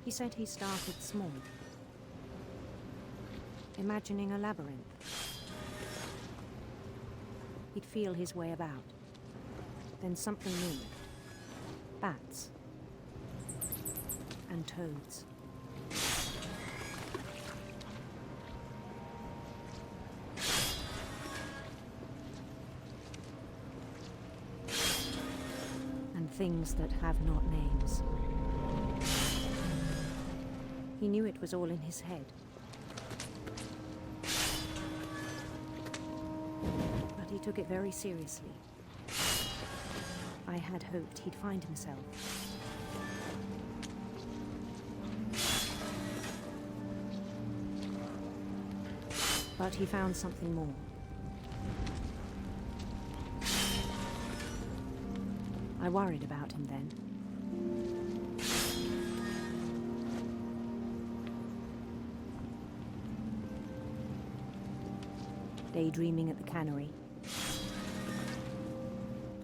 He said he started small, imagining a labyrinth. He'd feel his way about. Then something moved. Bats. And toads. And things that have not names. He knew it was all in his head. But he took it very seriously. I had hoped he'd find himself. But he found something more. I worried about him then. Daydreaming at the cannery,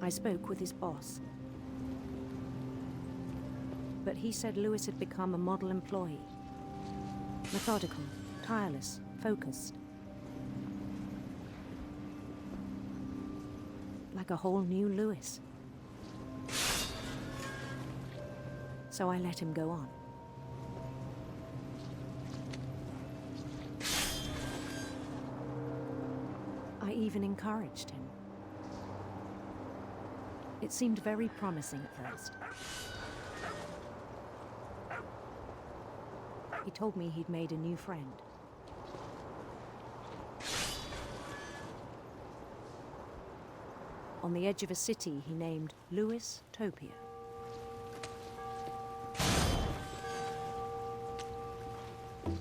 I spoke with his boss. But he said Lewis had become a model employee. Methodical, tireless, focused. Like a whole new Lewis. So I let him go on. I even encouraged him. It seemed very promising at first. He told me he'd made a new friend. On the edge of a city he named Lewis Topia.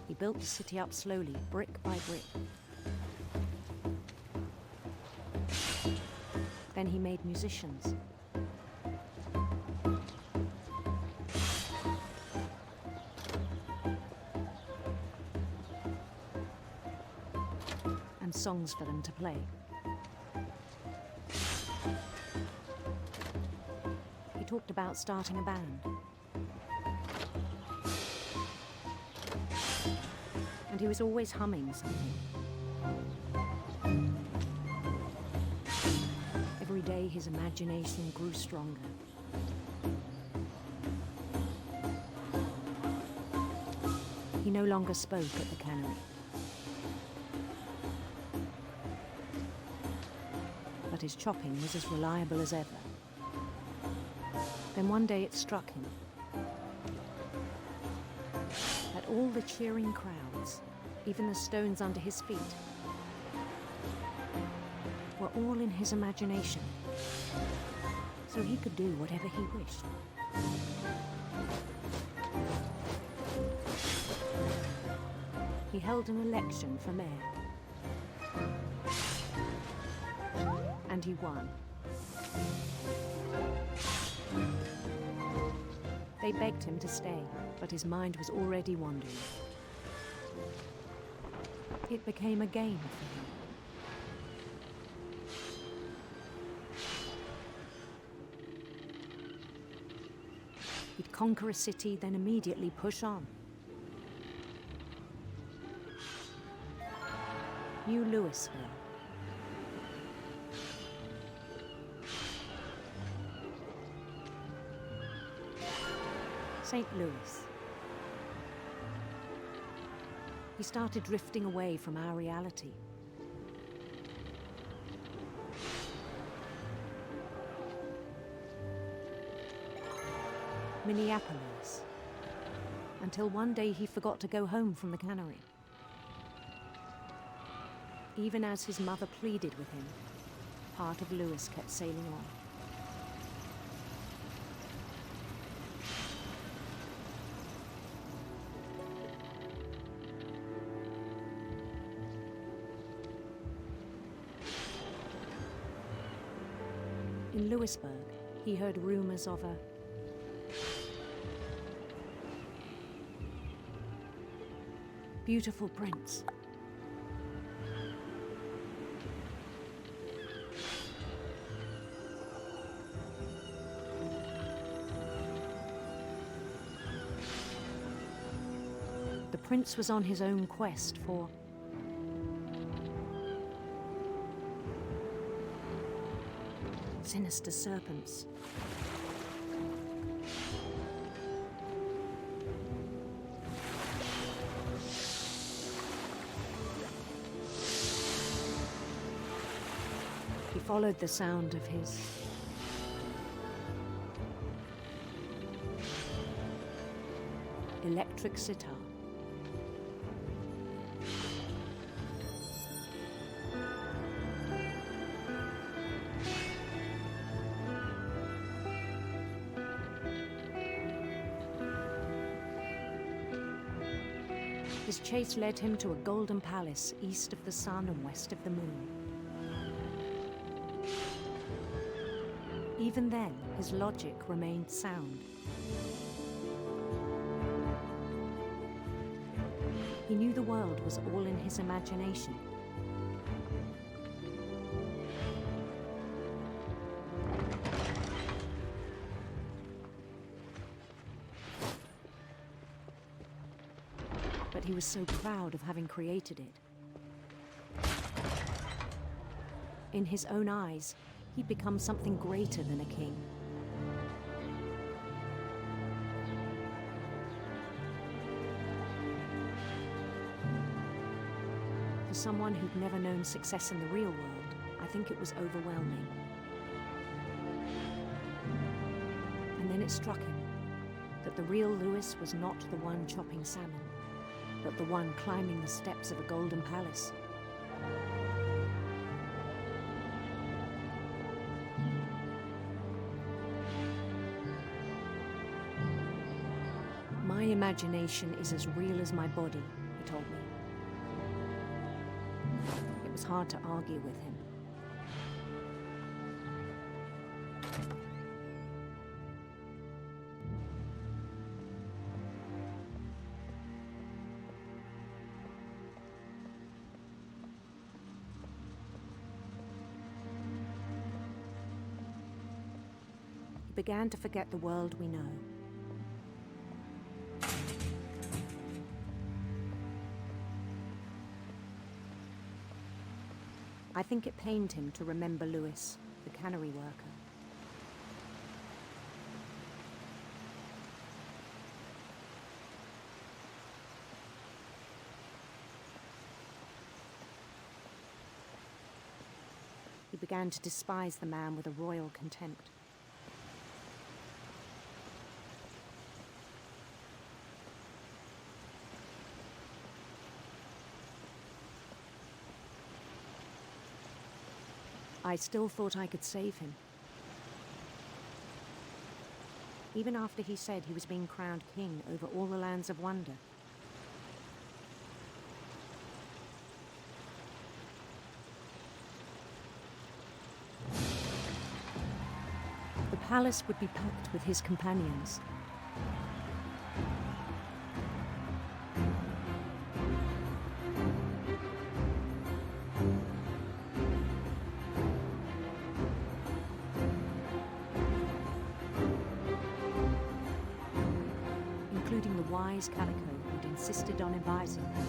He built the city up slowly, brick by brick. Then he made musicians. And songs for them to play. He talked about starting a band. And he was always humming something. Every day his imagination grew stronger. He no longer spoke at the cannery. But his chopping was as reliable as ever. Then one day it struck him that all the cheering crowds, even the stones under his feet, were all in his imagination, so he could do whatever he wished. He held an election for mayor, and he won. They begged him to stay, but his mind was already wandering. It became a game for him. He'd conquer a city, then immediately push on. New Louisville. St. Louis. He started drifting away from our reality. Minneapolis. Until one day he forgot to go home from the cannery. Even as his mother pleaded with him, part of Lewis kept sailing on. In Lewisburg, he heard rumors of a beautiful prince. The prince was on his own quest for sinister serpents. He followed the sound of his electric sitar. His chase led him to a golden palace east of the sun and west of the moon. Even then, his logic remained sound. He knew the world was all in his imagination. But he was so proud of having created it. In his own eyes, he'd become something greater than a king. For someone who'd never known success in the real world, I think it was overwhelming. And then it struck him that the real Lewis was not the one chopping salmon, but the one climbing the steps of a golden palace. My imagination is as real as my body, he told me. It was hard to argue with him. He began to forget the world we know. I think it pained him to remember Lewis, the cannery worker. He began to despise the man with a royal contempt. I still thought I could save him. Even after he said he was being crowned king over all the lands of wonder. The palace would be packed with his companions. Including the wise Calico who'd insisted on advising them.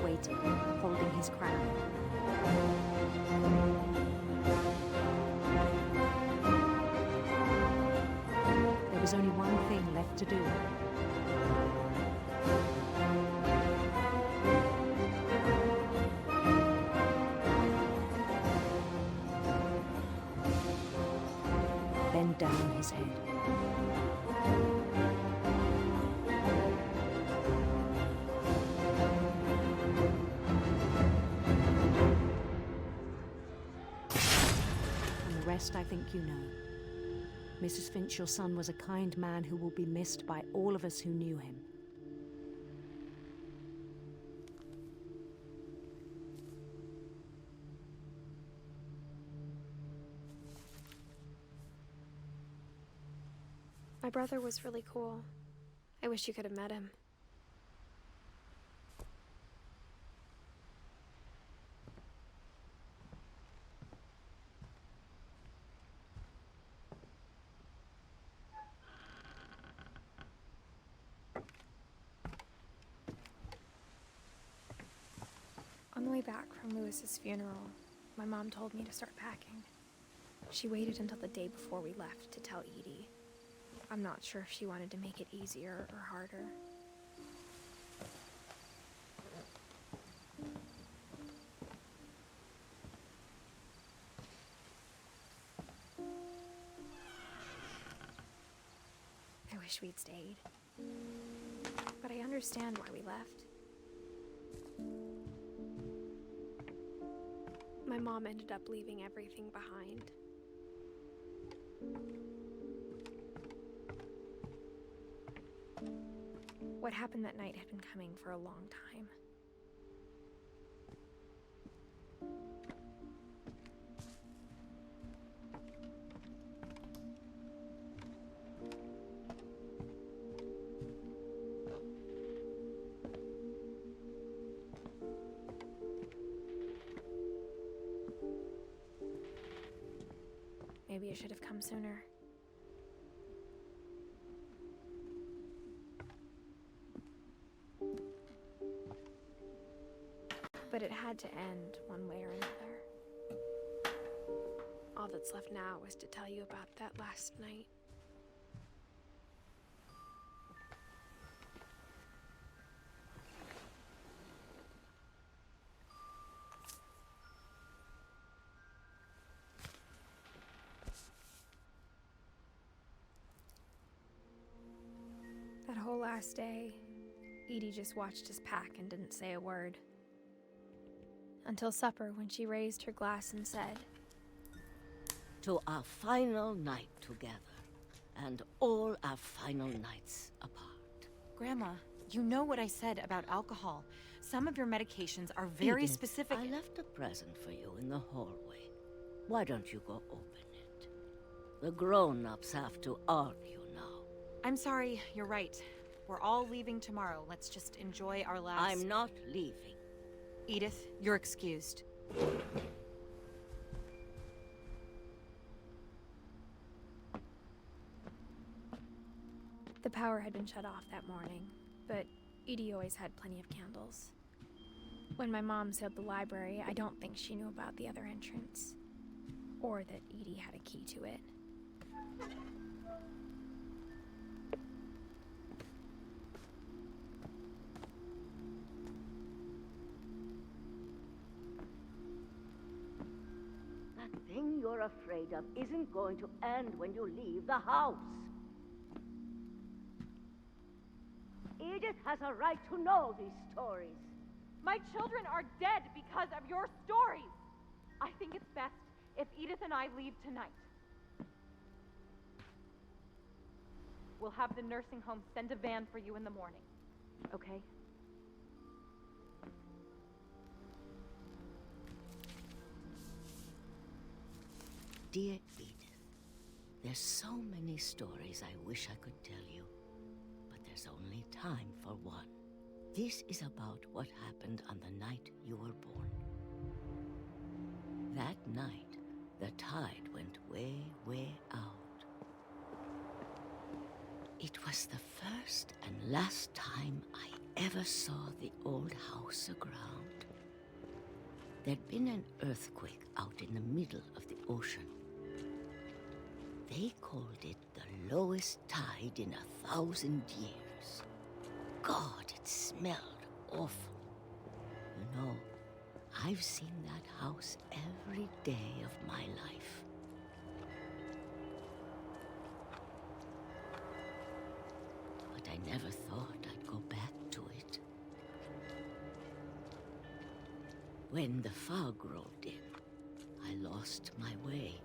Waiting, holding his crown. There was only one thing left to do. Bend down his head. I think you know. Mrs. Finch, your son was a kind man who will be missed by all of us who knew him. My brother was really cool. I wish you could have met him. On the way back from Lewis's funeral, my mom told me to start packing. She waited until the day before we left to tell Edie. I'm not sure if she wanted to make it easier or harder. wish we'd stayed. But I understand why we left. My mom ended up leaving everything behind. What happened that night had been coming for a long time. Maybe it should have come sooner. But it had to end one way or another. All that's left now is to tell you about that last night. That whole last day, Edie just watched us pack and didn't say a word. Until supper, when she raised her glass and said, "To our final night together, and all our final nights apart." Grandma, you know what I said about alcohol. Some of your medications are very Edith, specific. I left a present for you in the hallway. Why don't you go open it? The grown-ups have to argue now. I'm sorry, you're right. We're all leaving tomorrow. Let's just enjoy our last... I'm not leaving. Edith, you're excused. The power had been shut off that morning, but Edie always had plenty of candles. When my mom sealed the library, I don't think she knew about the other entrance, or that Edie had a key to it. The thing you're afraid of isn't going to end when you leave the house. Edith has a right to know these stories. My children are dead because of your stories. I think it's best if Edith and I leave tonight. We'll have the nursing home send a van for you in the morning, okay? Dear Edith, there's so many stories I wish I could tell you, but there's only time for one. This is about what happened on the night you were born. That night, the tide went way, way out. It was the first and last time I ever saw the old house aground. There'd been an earthquake out in the middle of the ocean. They called it the lowest tide in 1,000 years. God, it smelled awful. You know, I've seen that house every day of my life. But I never thought I'd go back to it. When the fog rolled in, I lost my way.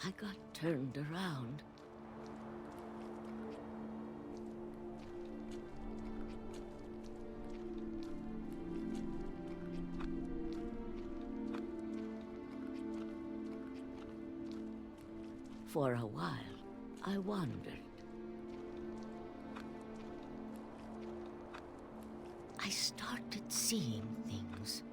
I got turned around. For a while, I wandered. I started seeing things.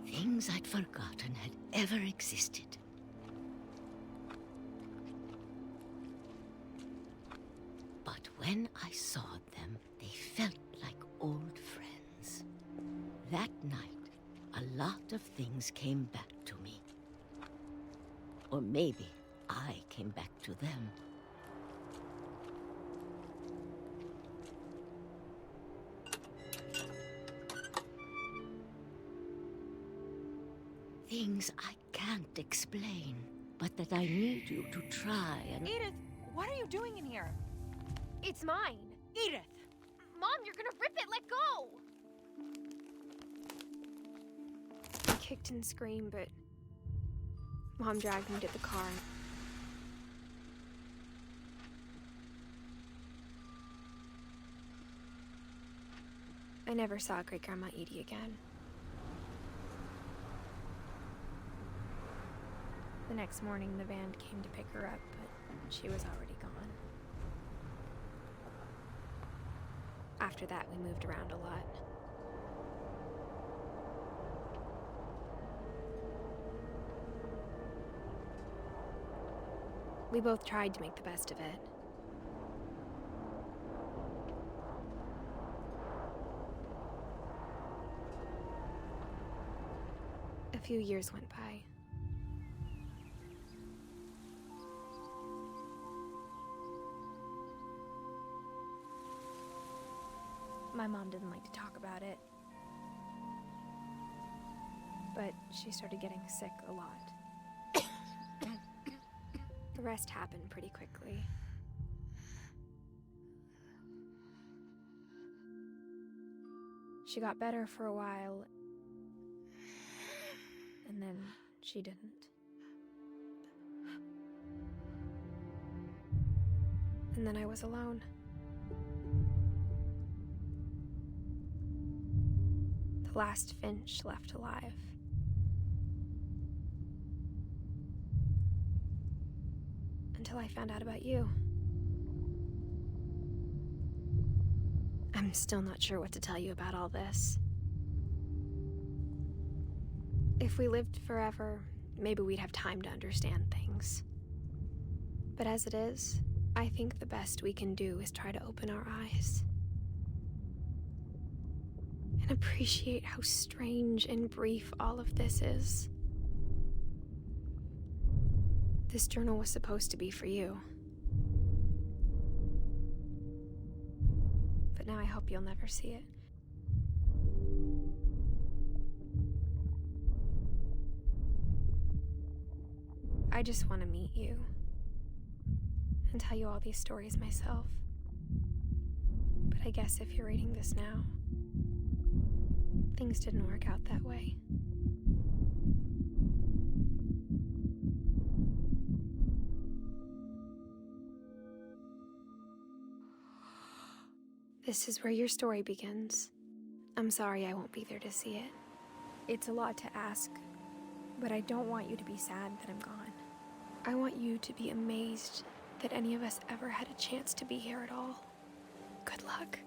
Things I'd forgotten had ever existed. But when I saw them, they felt like old friends. That night, a lot of things came back to me. Or maybe I came back to them. things I can't explain, but that I need you to try and... Edith, what are you doing in here? It's mine. Edith! Mom, you're gonna rip it! Let go! I kicked and screamed, but Mom dragged me to the car. I never saw Great-Grandma Edie again. The next morning, the van came to pick her up, but she was already gone. After that, we moved around a lot. We both tried to make the best of it. A few years went by. My mom didn't like to talk about it, but she started getting sick a lot. The rest happened pretty quickly. She got better for a while, and then she didn't. And then I was alone. The last Finch left alive. Until I found out about you. I'm still not sure what to tell you about all this. If we lived forever, maybe we'd have time to understand things. But as it is, I think the best we can do is try to open our eyes. And appreciate how strange and brief all of this is. This journal was supposed to be for you. But now I hope you'll never see it. I just want to meet you and tell you all these stories myself. But I guess if you're reading this now, things didn't work out that way. This is where your story begins. I'm sorry I won't be there to see it. It's a lot to ask, but I don't want you to be sad that I'm gone. I want you to be amazed that any of us ever had a chance to be here at all. Good luck.